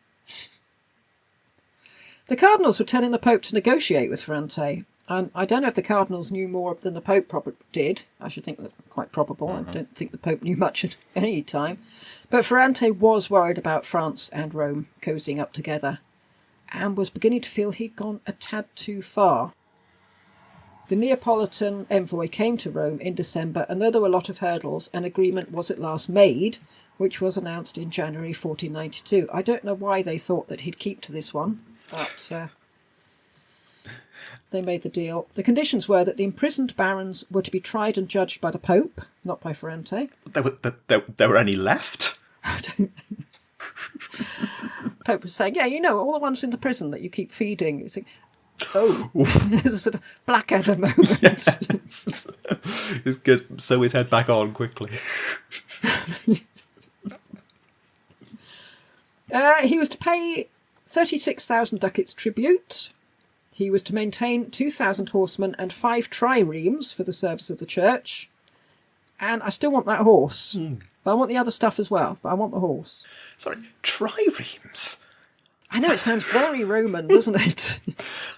The cardinals were telling the Pope to negotiate with Ferrante, and I don't know if the cardinals knew more than the Pope probably did. I should think that's quite probable. I don't think the Pope knew much at any time. But Ferrante was worried about France and Rome cozying up together, and was beginning to feel he'd gone a tad too far. The Neapolitan envoy came to Rome in December, and though there were a lot of hurdles, an agreement was at last made, which was announced in January 1492. I don't know why they thought that he'd keep to this one, but they made the deal. The conditions were that the imprisoned barons were to be tried and judged by the Pope, not by Ferrante. There were any left? I don't know. Pope was saying, yeah, all the ones in the prison that you keep feeding. It's like, oh, there's a sort of Blackadder moment. Yes. Just sew his head back on quickly. He was to pay 36,000 ducats tribute. He was to maintain 2,000 horsemen and 5 triremes for the service of the church. And I still want that horse. But I want the other stuff as well. But I want the horse. Sorry, triremes? I know, it sounds very Roman, doesn't it?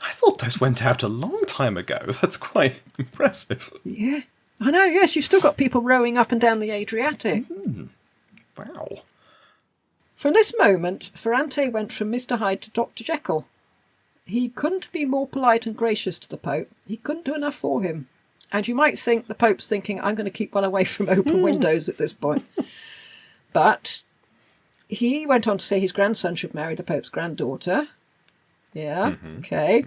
I thought those went out a long time ago. That's quite impressive. Yeah. I know, yes, you've still got people rowing up and down the Adriatic. Wow. From this moment, Ferrante went from Mr. Hyde to Dr. Jekyll. He couldn't be more polite and gracious to the Pope. He couldn't do enough for him. And you might think the Pope's thinking, I'm going to keep well away from open windows at this point. But he went on to say his grandson should marry the Pope's granddaughter. Yeah, okay.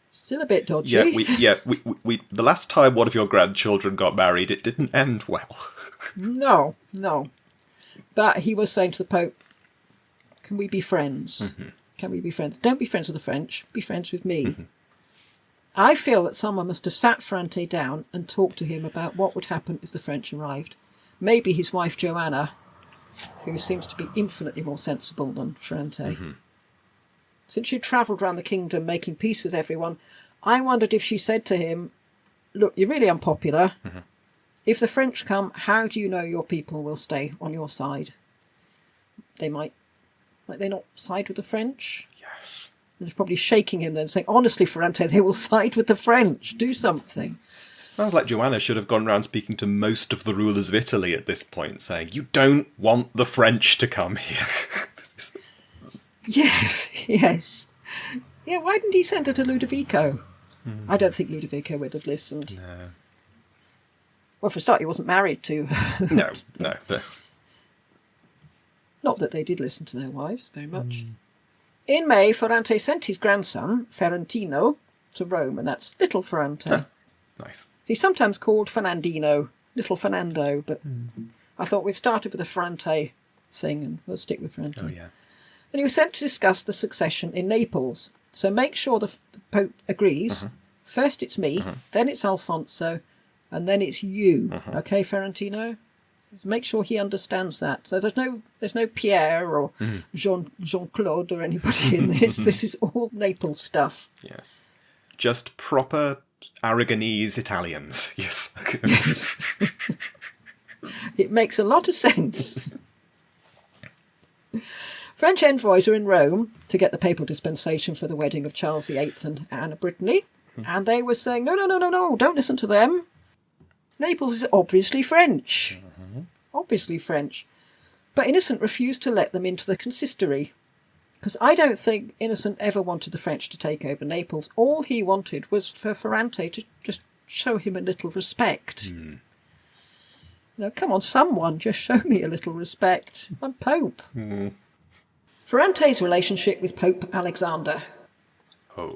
Still a bit dodgy. We the last time one of your grandchildren got married, it didn't end well. No. But he was saying to the Pope, can we be friends? Can we be friends? Don't be friends with the French. Be friends with me. I feel that someone must have sat Ferrante down and talked to him about what would happen if the French arrived. Maybe his wife Joanna, who seems to be infinitely more sensible than Ferrante. Since she'd travelled around the kingdom making peace with everyone, I wondered if she said to him, look, you're really unpopular. If the French come, how do you know your people will stay on your side? They might they not side with the French? Yes. And it's probably shaking him then, saying, honestly, Ferrante, they will side with the French. Do something. Sounds like Joanna should have gone around speaking to most of the rulers of Italy at this point, saying, you don't want the French to come here. Yes. Yeah, why didn't he send her to Ludovico? I don't think Ludovico would have listened. No. Well, for a start, he wasn't married to her. No, but... Not that they did listen to their wives very much. In May, Ferrante sent his grandson, Ferrantino, to Rome, and that's Little Ferrante. Nice. He's sometimes called Fernandino, Little Fernando, but I thought we've started with the Ferrante thing, and we'll stick with Ferrante. Oh, yeah. And he was sent to discuss the succession in Naples. So make sure the Pope agrees. First it's me, then it's Alfonso, and then it's you. Okay, Ferrantino? So make sure he understands that. So there's no Pierre or Jean-Claude or anybody in this. This is all Naples stuff. Yes. Just proper Aragonese Italians. Yes. It makes a lot of sense. French envoys are in Rome to get the papal dispensation for the wedding of Charles VIII and Anne of Brittany. And they were saying, no, don't listen to them. Naples is obviously French. Obviously French. But Innocent refused to let them into the consistory. Because I don't think Innocent ever wanted the French to take over Naples. All he wanted was for Ferrante to just show him a little respect. Come on, someone, just show me a little respect. I'm Pope. Ferrante's relationship with Pope Alexander.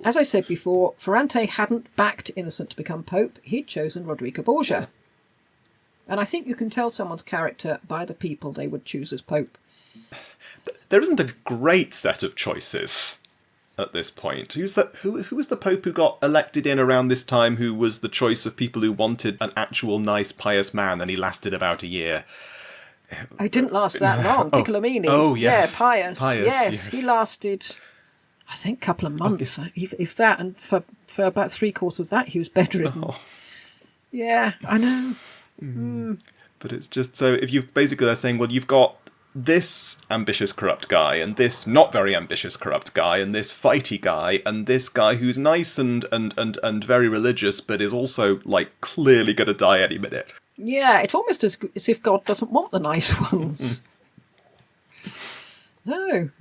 As I said before, Ferrante hadn't backed Innocent to become Pope. He'd chosen Rodrigo Borgia. And I think you can tell someone's character by the people they would choose as Pope. There isn't a great set of choices at this point. Who was the Pope who got elected in around this time, who was the choice of people who wanted an actual nice, pious man, and he lasted about a year? I didn't last that long. Piccolomini. Oh, yes. Yeah, pious. Yes, he lasted, I think, a couple of months, if that. And for about 3/4 of that, he was bedridden. Yeah, I know. But it's just so, if you basically they're saying, well, you've got this ambitious, corrupt guy, and this not very ambitious, corrupt guy, and this fighty guy, and this guy who's nice and very religious, but is also, like, clearly going to die any minute. Yeah, it's almost as if God doesn't want the nice ones. No.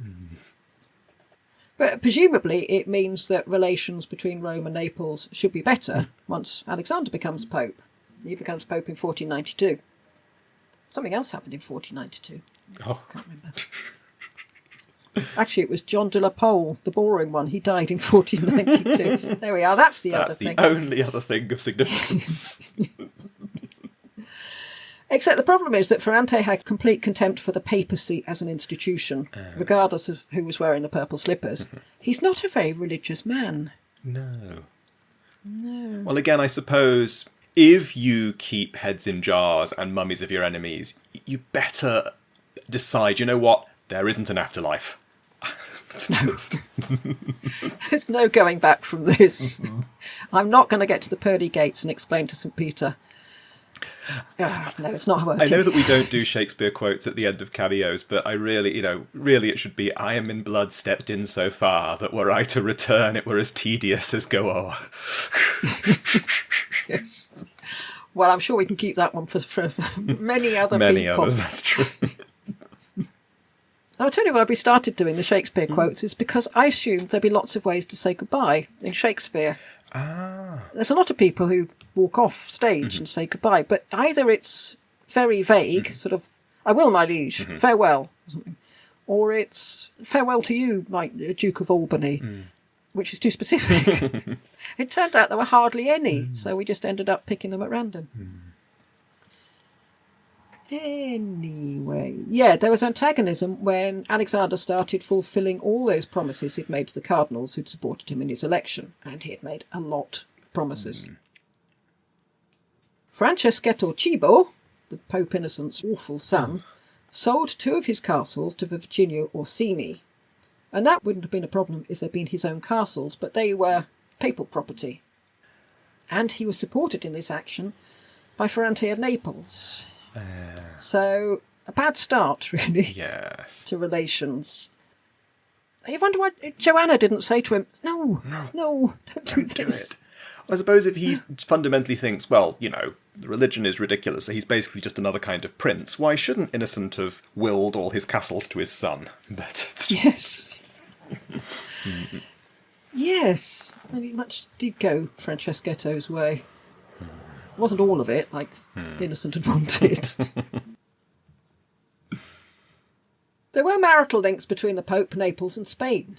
But presumably it means that relations between Rome and Naples should be better once Alexander becomes Pope. He becomes Pope in 1492. Something else happened in 1492. Oh. I can't remember. Actually, it was John de la Pole, the boring one. He died in 1492. There we are. That's the other thing. That's the only other thing of significance. Except the problem is that Ferrante had complete contempt for the papacy as an institution, regardless of who was wearing the purple slippers. He's not a very religious man. No. Well, again, I suppose if you keep heads in jars and mummies of your enemies, you better decide, you know what, there isn't an afterlife. There's no going back from this. I'm not going to get to the pearly gates and explain to St. Peter. No, it's not working. I know that we don't do Shakespeare quotes at the end of cameos, but I really, really it should be, I am in blood stepped in so far that were I to return, it were as tedious as go o'er. Yes. Well, I'm sure we can keep that one for many other people. Many others, that's true. I'll tell you why we started doing the Shakespeare quotes is because I assumed there'd be lots of ways to say goodbye in Shakespeare. There's a lot of people who walk off stage and say goodbye. But either it's very vague, sort of, I will, my liege, farewell, or something. Or it's farewell to you, my Duke of Albany, which is too specific. It turned out there were hardly any, so we just ended up picking them at random. Anyway, yeah, there was antagonism when Alexander started fulfilling all those promises he'd made to the cardinals who'd supported him in his election, and he had made a lot of promises. Franceschetto Cibo, the Pope Innocent's awful son, sold 2 of his castles to Virginio Orsini, and that wouldn't have been a problem if they'd been his own castles, but they were papal property. And he was supported in this action by Ferrante of Naples. So, a bad start, really, Yes. to relations. I wonder why Joanna didn't say to him, no, don't do this. I suppose if he fundamentally thinks, well, the religion is ridiculous, so he's basically just another kind of prince, why shouldn't Innocent have willed all his castles to his son? But it's... Yes. Yes. And he much did go Franceschetto's way. It wasn't all of it, like Innocent had wanted. There were marital links between the Pope, Naples and Spain.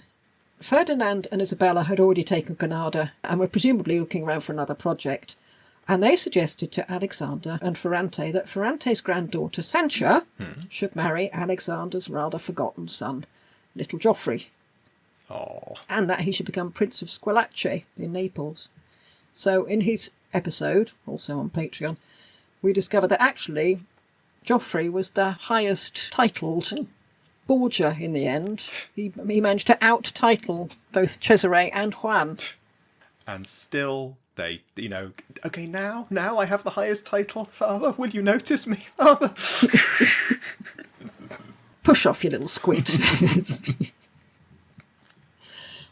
Ferdinand and Isabella had already taken Granada and were presumably looking around for another project, and they suggested to Alexander and Ferrante that Ferrante's granddaughter Sancha should marry Alexander's rather forgotten son, little Geoffrey, and that he should become Prince of Squillace in Naples. So in his episode, also on Patreon, we discovered that actually Geoffrey was the highest titled Borgia in the end. He managed to out-title both Cesare and Juan. And still, they, okay, now I have the highest title, Father. Will you notice me, Father? Push off, you little squid.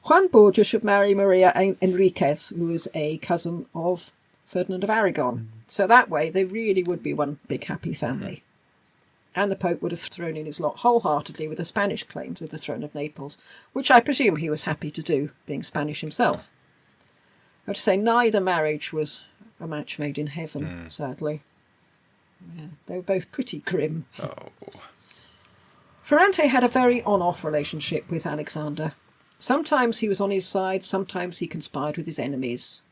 Juan Borgia should marry Maria Enriquez, who was a cousin of Ferdinand of Aragon. So that way, they really would be one big happy family. And the Pope would have thrown in his lot wholeheartedly with the Spanish claim to the throne of Naples, which I presume he was happy to do, being Spanish himself. I have to say, neither marriage was a match made in heaven, sadly. Yeah, they were both pretty grim. Ferrante had a very on-off relationship with Alexander. Sometimes he was on his side, sometimes he conspired with his enemies.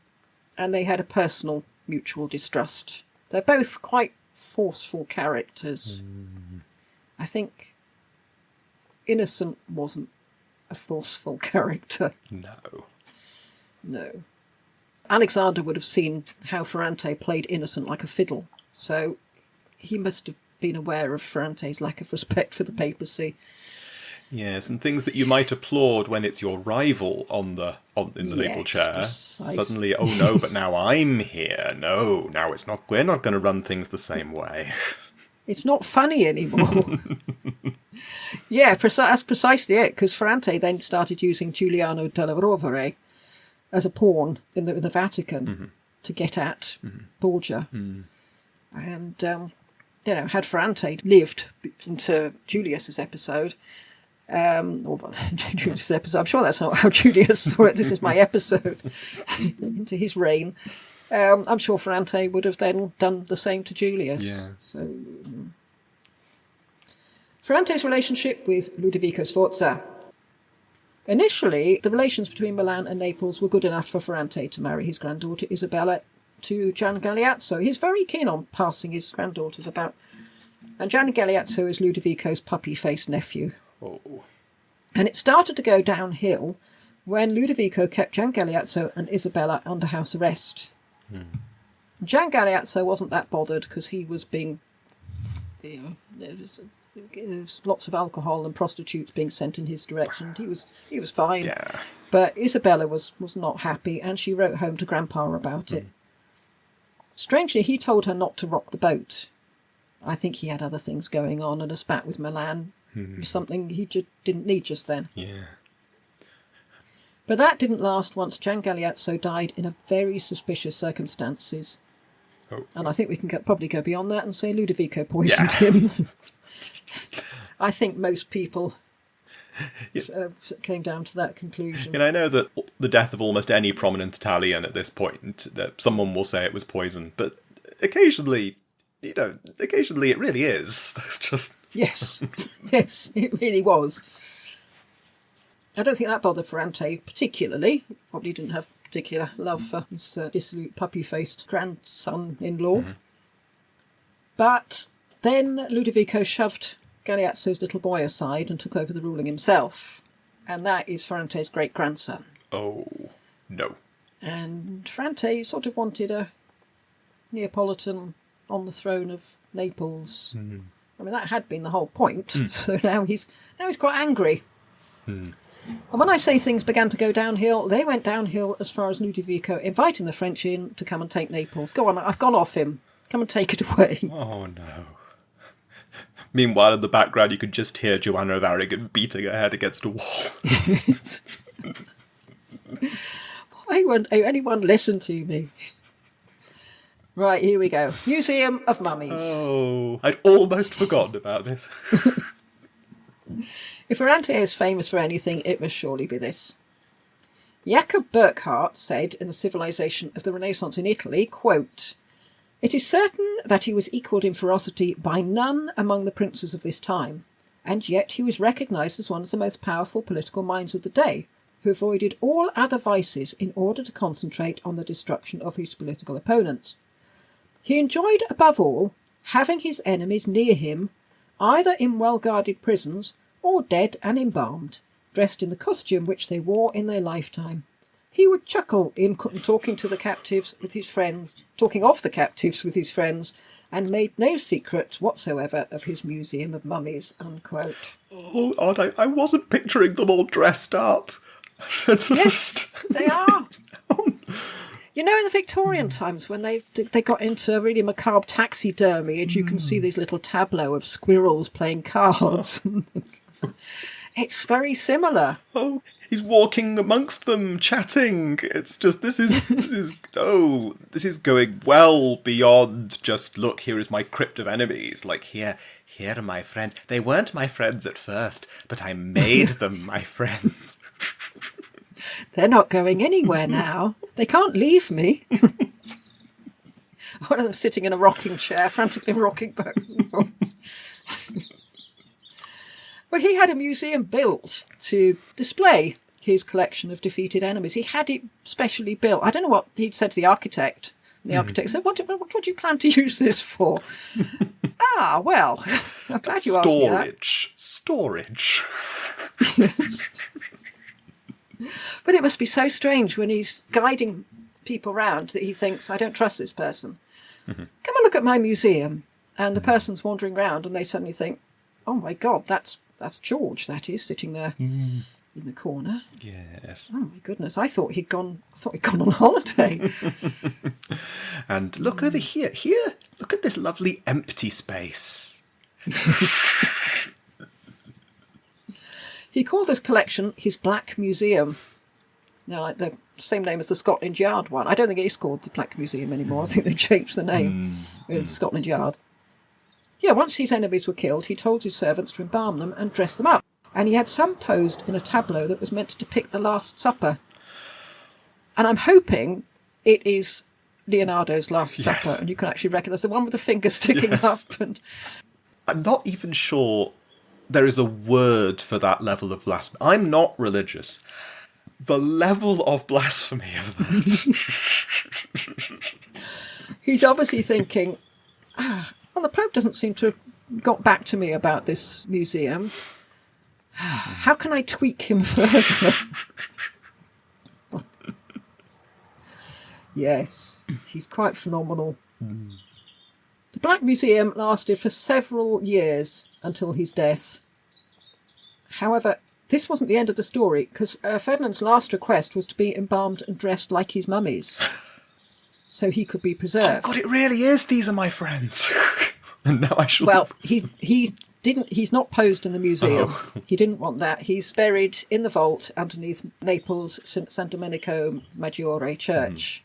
And they had a personal mutual distrust. They're both quite forceful characters. I think Innocent wasn't a forceful character. No. Alexander would have seen how Ferrante played Innocent like a fiddle, so he must have been aware of Ferrante's lack of respect for the papacy. Yes, and things that you might applaud when it's your rival in the legal chair. Precisely. Suddenly, oh no, but now I'm here. No, now it's not. We're not going to run things the same way. It's not funny anymore. Yeah, that's precisely it, because Ferrante then started using Giuliano della Rovere as a pawn in the Vatican to get at Borgia. And, had Ferrante lived into Julius's episode, Julius's episode, I'm sure that's not how Julius saw it, this is my episode, into his reign, I'm sure Ferrante would have then done the same to Julius. Yeah. So, Ferrante's relationship with Ludovico Sforza. Initially, the relations between Milan and Naples were good enough for Ferrante to marry his granddaughter Isabella to Gian Galeazzo. He's very keen on passing his granddaughters about. And Gian Galeazzo is Ludovico's puppy-faced nephew. And it started to go downhill when Ludovico kept Gian Galeazzo and Isabella under house arrest. Gian Galeazzo wasn't that bothered because he was being... there was lots of alcohol and prostitutes being sent in his direction. He was fine. Yeah. But Isabella was not happy, and she wrote home to Grandpa about it. Strangely, he told her not to rock the boat. I think he had other things going on, and a spat with Milan was something he just didn't need just then. Yeah. But that didn't last once Gian Galeazzo died in a very suspicious circumstances. And I think we can probably go beyond that and say Ludovico poisoned him. I think most people came down to that conclusion. And I know that the death of almost any prominent Italian at this point, that someone will say it was poison, but occasionally, occasionally it really is. That's just... Yes, yes, it really was. I don't think that bothered Ferrante particularly. He probably didn't have particular love for his dissolute, puppy-faced grandson-in-law. But then Ludovico shoved Galeazzo's little boy aside and took over the ruling himself. And that is Ferrante's great-grandson. Oh, no. And Ferrante sort of wanted a Neapolitan on the throne of Naples. I mean, that had been the whole point. So now he's quite angry. And when I say things began to go downhill, they went downhill as far as Ludovico inviting the French in to come and take Naples. Go on, I've gone off him. Come and take it away. Oh, no. Meanwhile, in the background, you could just hear Joanna of Aragon beating her head against a wall. Why won't anyone listen to me? Right, here we go. Museum of Mummies. Oh, I'd almost forgotten about this. If Ferrante is famous for anything, it must surely be this. Jacob Burckhardt said in The Civilization of the Renaissance in Italy, quote, "It is certain that he was equalled in ferocity by none among the princes of this time, and yet he was recognised as one of the most powerful political minds of the day, who avoided all other vices in order to concentrate on the destruction of his political opponents. He enjoyed, above all, having his enemies near him, either in well-guarded prisons or dead and embalmed, dressed in the costume which they wore in their lifetime. He would chuckle in talking of the captives with his friends, and made no secret whatsoever of his museum of mummies," unquote. Oh, Odd, I wasn't picturing them all dressed up. It's Yes, they are. You know, in the Victorian times, when they got into really macabre taxidermy, and you can see this little tableau of squirrels playing cards. It's very similar. Oh, he's walking amongst them, chatting. It's just, this is going well beyond just, look, here is my crypt of enemies. Like, here are my friends. They weren't my friends at first, but I made them my friends. They're not going anywhere now. They can't leave me. One of them sitting in a rocking chair, frantically rocking back and forth. Well, he had a museum built to display his collection of defeated enemies. He had it specially built. I don't know what he'd said to the architect. The architect said, what do you plan to use this for? Well, I'm glad you asked me that. Storage. Yes. But it must be so strange when he's guiding people round that he thinks, I don't trust this person. Come and look at my museum. And the person's wandering round and they suddenly think, oh my God, that's George, that is, sitting there in the corner. Yes. Oh my goodness, I thought he'd gone on holiday. And look over here. Look at this lovely empty space. He called this collection his Black Museum. Now, like the same name as the Scotland Yard one. I don't think it is called the Black Museum anymore. I think they changed the name. Scotland Yard. Yeah, once his enemies were killed, he told his servants to embalm them and dress them up. And he had some posed in a tableau that was meant to depict the Last Supper. And I'm hoping it is Leonardo's Last Supper, and you can actually recognise the one with the finger sticking up. And I'm not even sure there is a word for that level of blasphemy. I'm not religious. The level of blasphemy of that. He's obviously thinking, well, the Pope doesn't seem to have got back to me about this museum. How can I tweak him further? Yes, he's quite phenomenal. The Black Museum lasted for several years until his death. However, this wasn't the end of the story, because Ferdinand's last request was to be embalmed and dressed like his mummies, so he could be preserved. Oh God, it really is. These are my friends. And now I shall. Well, he's not posed in the museum. He didn't want that. He's buried in the vault underneath Naples' San Domenico Maggiore church.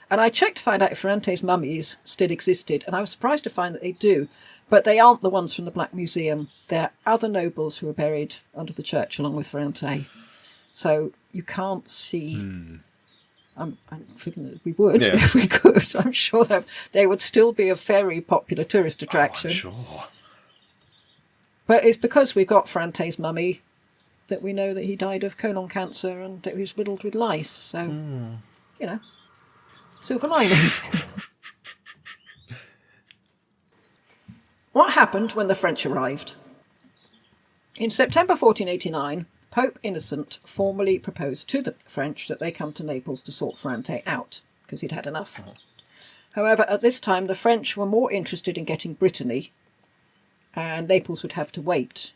And I checked to find out if Ferrante's mummies still existed, and I was surprised to find that they do. But they aren't the ones from the Black Museum. They're other nobles who are buried under the church along with Ferrante. So you can't see... I'm thinking that if we would, if we could, I'm sure that they would still be a very popular tourist attraction. Oh, I'm sure. But it's because we've got Ferrante's mummy that we know that he died of colon cancer and that he was riddled with lice. So, silver lining. What happened when the French arrived? In September 1489, Pope Innocent formally proposed to the French that they come to Naples to sort Ferrante out, because he'd had enough. However, at this time, the French were more interested in getting Brittany, and Naples would have to wait.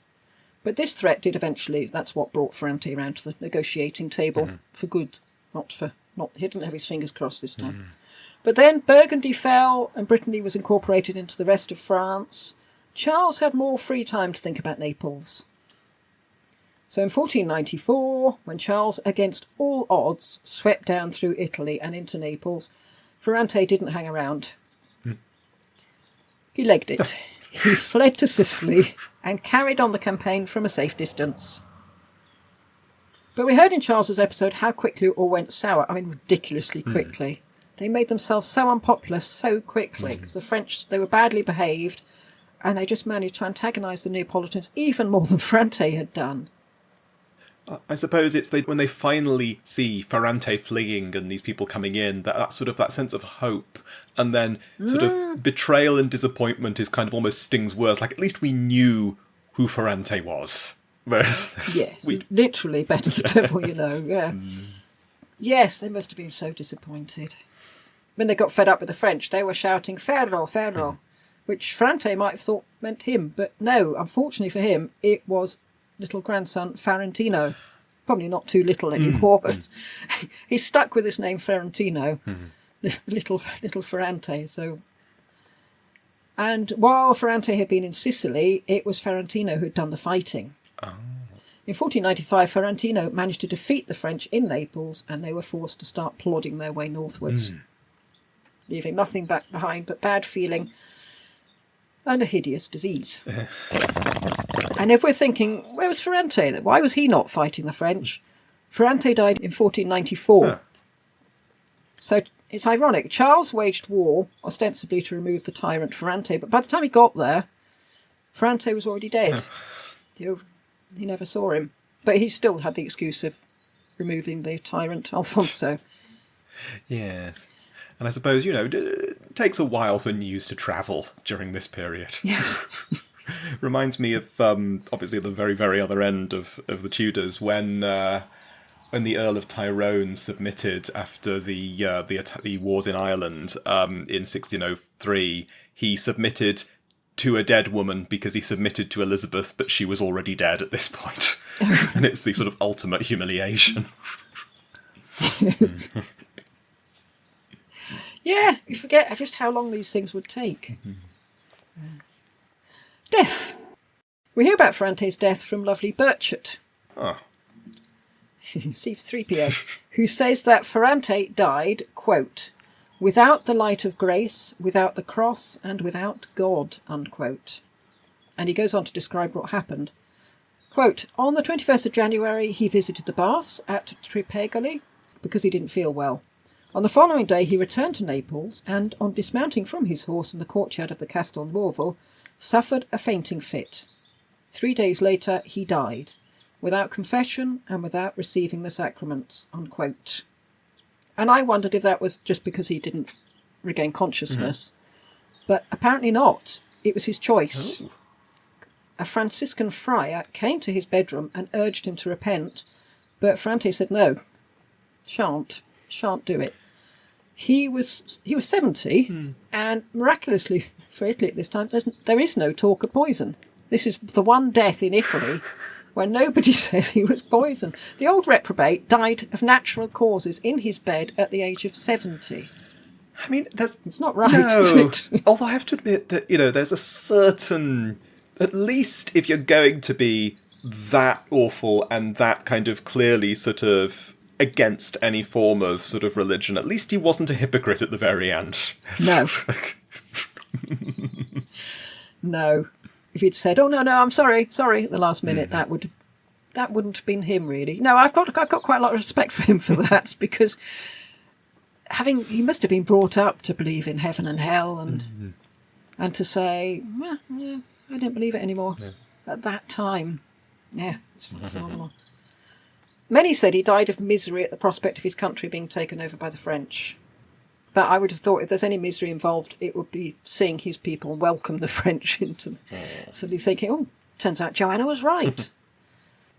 But this threat did eventually, that's what brought Ferrante around to the negotiating table for good, he didn't have his fingers crossed this time. But then Burgundy fell and Brittany was incorporated into the rest of France. Charles had more free time to think about Naples. So in 1494, when Charles, against all odds, swept down through Italy and into Naples, Ferrante didn't hang around. He legged it. He fled to Sicily and carried on the campaign from a safe distance. But we heard in Charles's episode how quickly it all went sour. I mean, ridiculously quickly. They made themselves so unpopular so quickly because the French, they were badly behaved and they just managed to antagonise the Neapolitans even more than Ferrante had done. I suppose it's when they finally see Ferrante fleeing and these people coming in, that sort of that sense of hope, and then sort of betrayal and disappointment is kind of almost stings worse. Like, at least we knew who Ferrante was. Whereas yes, literally better the devil, you know. Yeah. Yes, they must have been so disappointed. When they got fed up with the French, they were shouting, Ferro, Ferro, which Ferrante might have thought meant him. But no, unfortunately for him, it was little grandson Ferrantino. Probably not too little anymore, but he's stuck with his name Ferrantino, little Ferrante. So, and while Ferrante had been in Sicily, it was Ferrantino who'd done the fighting. In 1495, Ferrantino managed to defeat the French in Naples, and they were forced to start plodding their way northwards, leaving nothing back behind but bad feeling and a hideous disease. And if we're thinking, where was Ferrante? Why was he not fighting the French? Ferrante died in 1494. So it's ironic. Charles waged war, ostensibly to remove the tyrant Ferrante, but by the time he got there, Ferrante was already dead. He never saw him. But he still had the excuse of removing the tyrant Alfonso. Yes. And I suppose, it takes a while for news to travel during this period. Yes. Reminds me of, obviously, at the very, very other end of the Tudors, when the Earl of Tyrone submitted after the wars in Ireland in 1603, he submitted to a dead woman because he submitted to Elizabeth, but she was already dead at this point. And it's the sort of ultimate humiliation. Yeah, you forget just how long these things would take. Death. We hear about Ferrante's death from lovely Burchett. C3PO, who says that Ferrante died, quote, without the light of grace, without the cross, and without God, unquote. And he goes on to describe what happened. Quote, on the 21st of January, he visited the baths at Tripegoli because he didn't feel well. On the following day, he returned to Naples and, on dismounting from his horse in the courtyard of the Castel Nuovo, suffered a fainting fit. 3 days later, he died, without confession and without receiving the sacraments, unquote. And I wondered if that was just because he didn't regain consciousness. But apparently not. It was his choice. Oh. A Franciscan friar came to his bedroom and urged him to repent, but Ferrante said no, shan't do it. He was 70, and miraculously for Italy at this time, there is no talk of poison. This is the one death in Italy where nobody said he was poisoned. The old reprobate died of natural causes in his bed at the age of 70. I mean, it's not right, is it? Although I have to admit that, there's a certain, at least if you're going to be that awful and that kind of clearly sort of against any form of sort of religion, at least he wasn't a hypocrite at the very end. No. No. If he'd said, oh, no, I'm sorry, at the last minute, that would that wouldn't have been him, really. No, I've got quite a lot of respect for him for that, because he must have been brought up to believe in heaven and hell, and to say, well, yeah, I don't believe it anymore at that time. Yeah, it's phenomenal. Many said he died of misery at the prospect of his country being taken over by the French. But I would have thought if there's any misery involved, it would be seeing his people welcome the French into suddenly thinking, oh, turns out Joanna was right.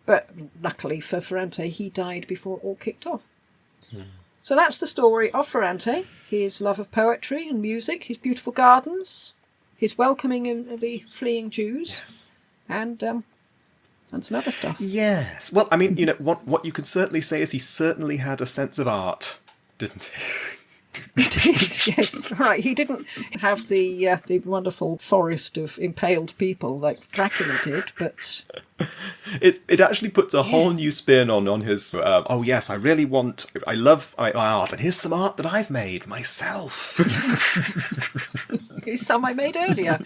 But luckily for Ferrante, he died before it all kicked off. So that's the story of Ferrante, his love of poetry and music, his beautiful gardens, his welcoming of the fleeing Jews, and some other stuff. Yes. Well, I mean, what you can certainly say is he certainly had a sense of art, didn't he? He did, yes. Right, he didn't have the wonderful forest of impaled people like Dracula did, but... It actually puts a whole new spin on his, oh yes, I love my art, and here's some art that I've made myself. Here's some I made earlier.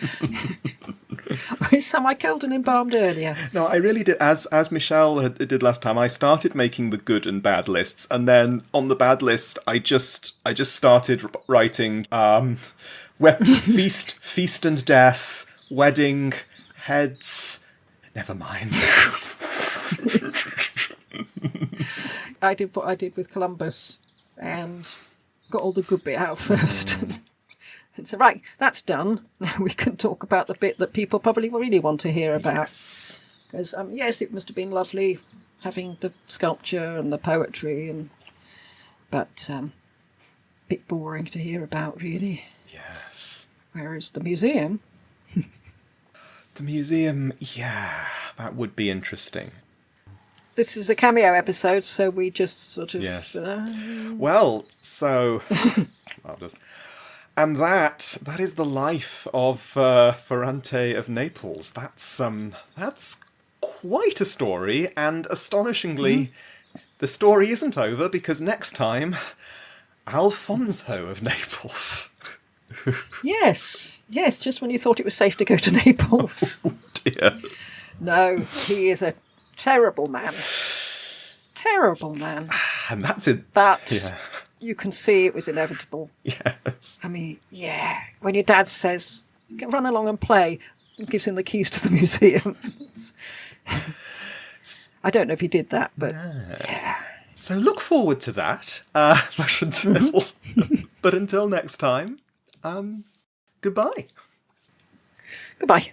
Here's some I killed and embalmed earlier. No, I really did, as Michelle did last time, I started making the good and bad lists, and then on the bad list, I just started writing, feast and death, wedding, heads... Never mind. I did what I did with Columbus and got all the good bit out first. And so, right, that's done. Now we can talk about the bit that people probably really want to hear about. Because, yes, it must have been lovely having the sculpture and the poetry, but a bit boring to hear about, really. Yes. Whereas the museum... The museum, yeah, that would be interesting. This is a cameo episode, so we just sort of... Yes. Well, so... and that is the life of Ferrante of Naples. That's quite a story, and astonishingly, the story isn't over, because next time, Alfonso of Naples. Yes, just when you thought it was safe to go to Naples. Oh dear. No, he is a terrible man. Terrible man. And that's it. But you can see it was inevitable. Yes. I mean, yeah. When your dad says, run along and play, and gives him the keys to the museum. I don't know if he did that, but yeah. So look forward to that. But until next time, goodbye. Goodbye.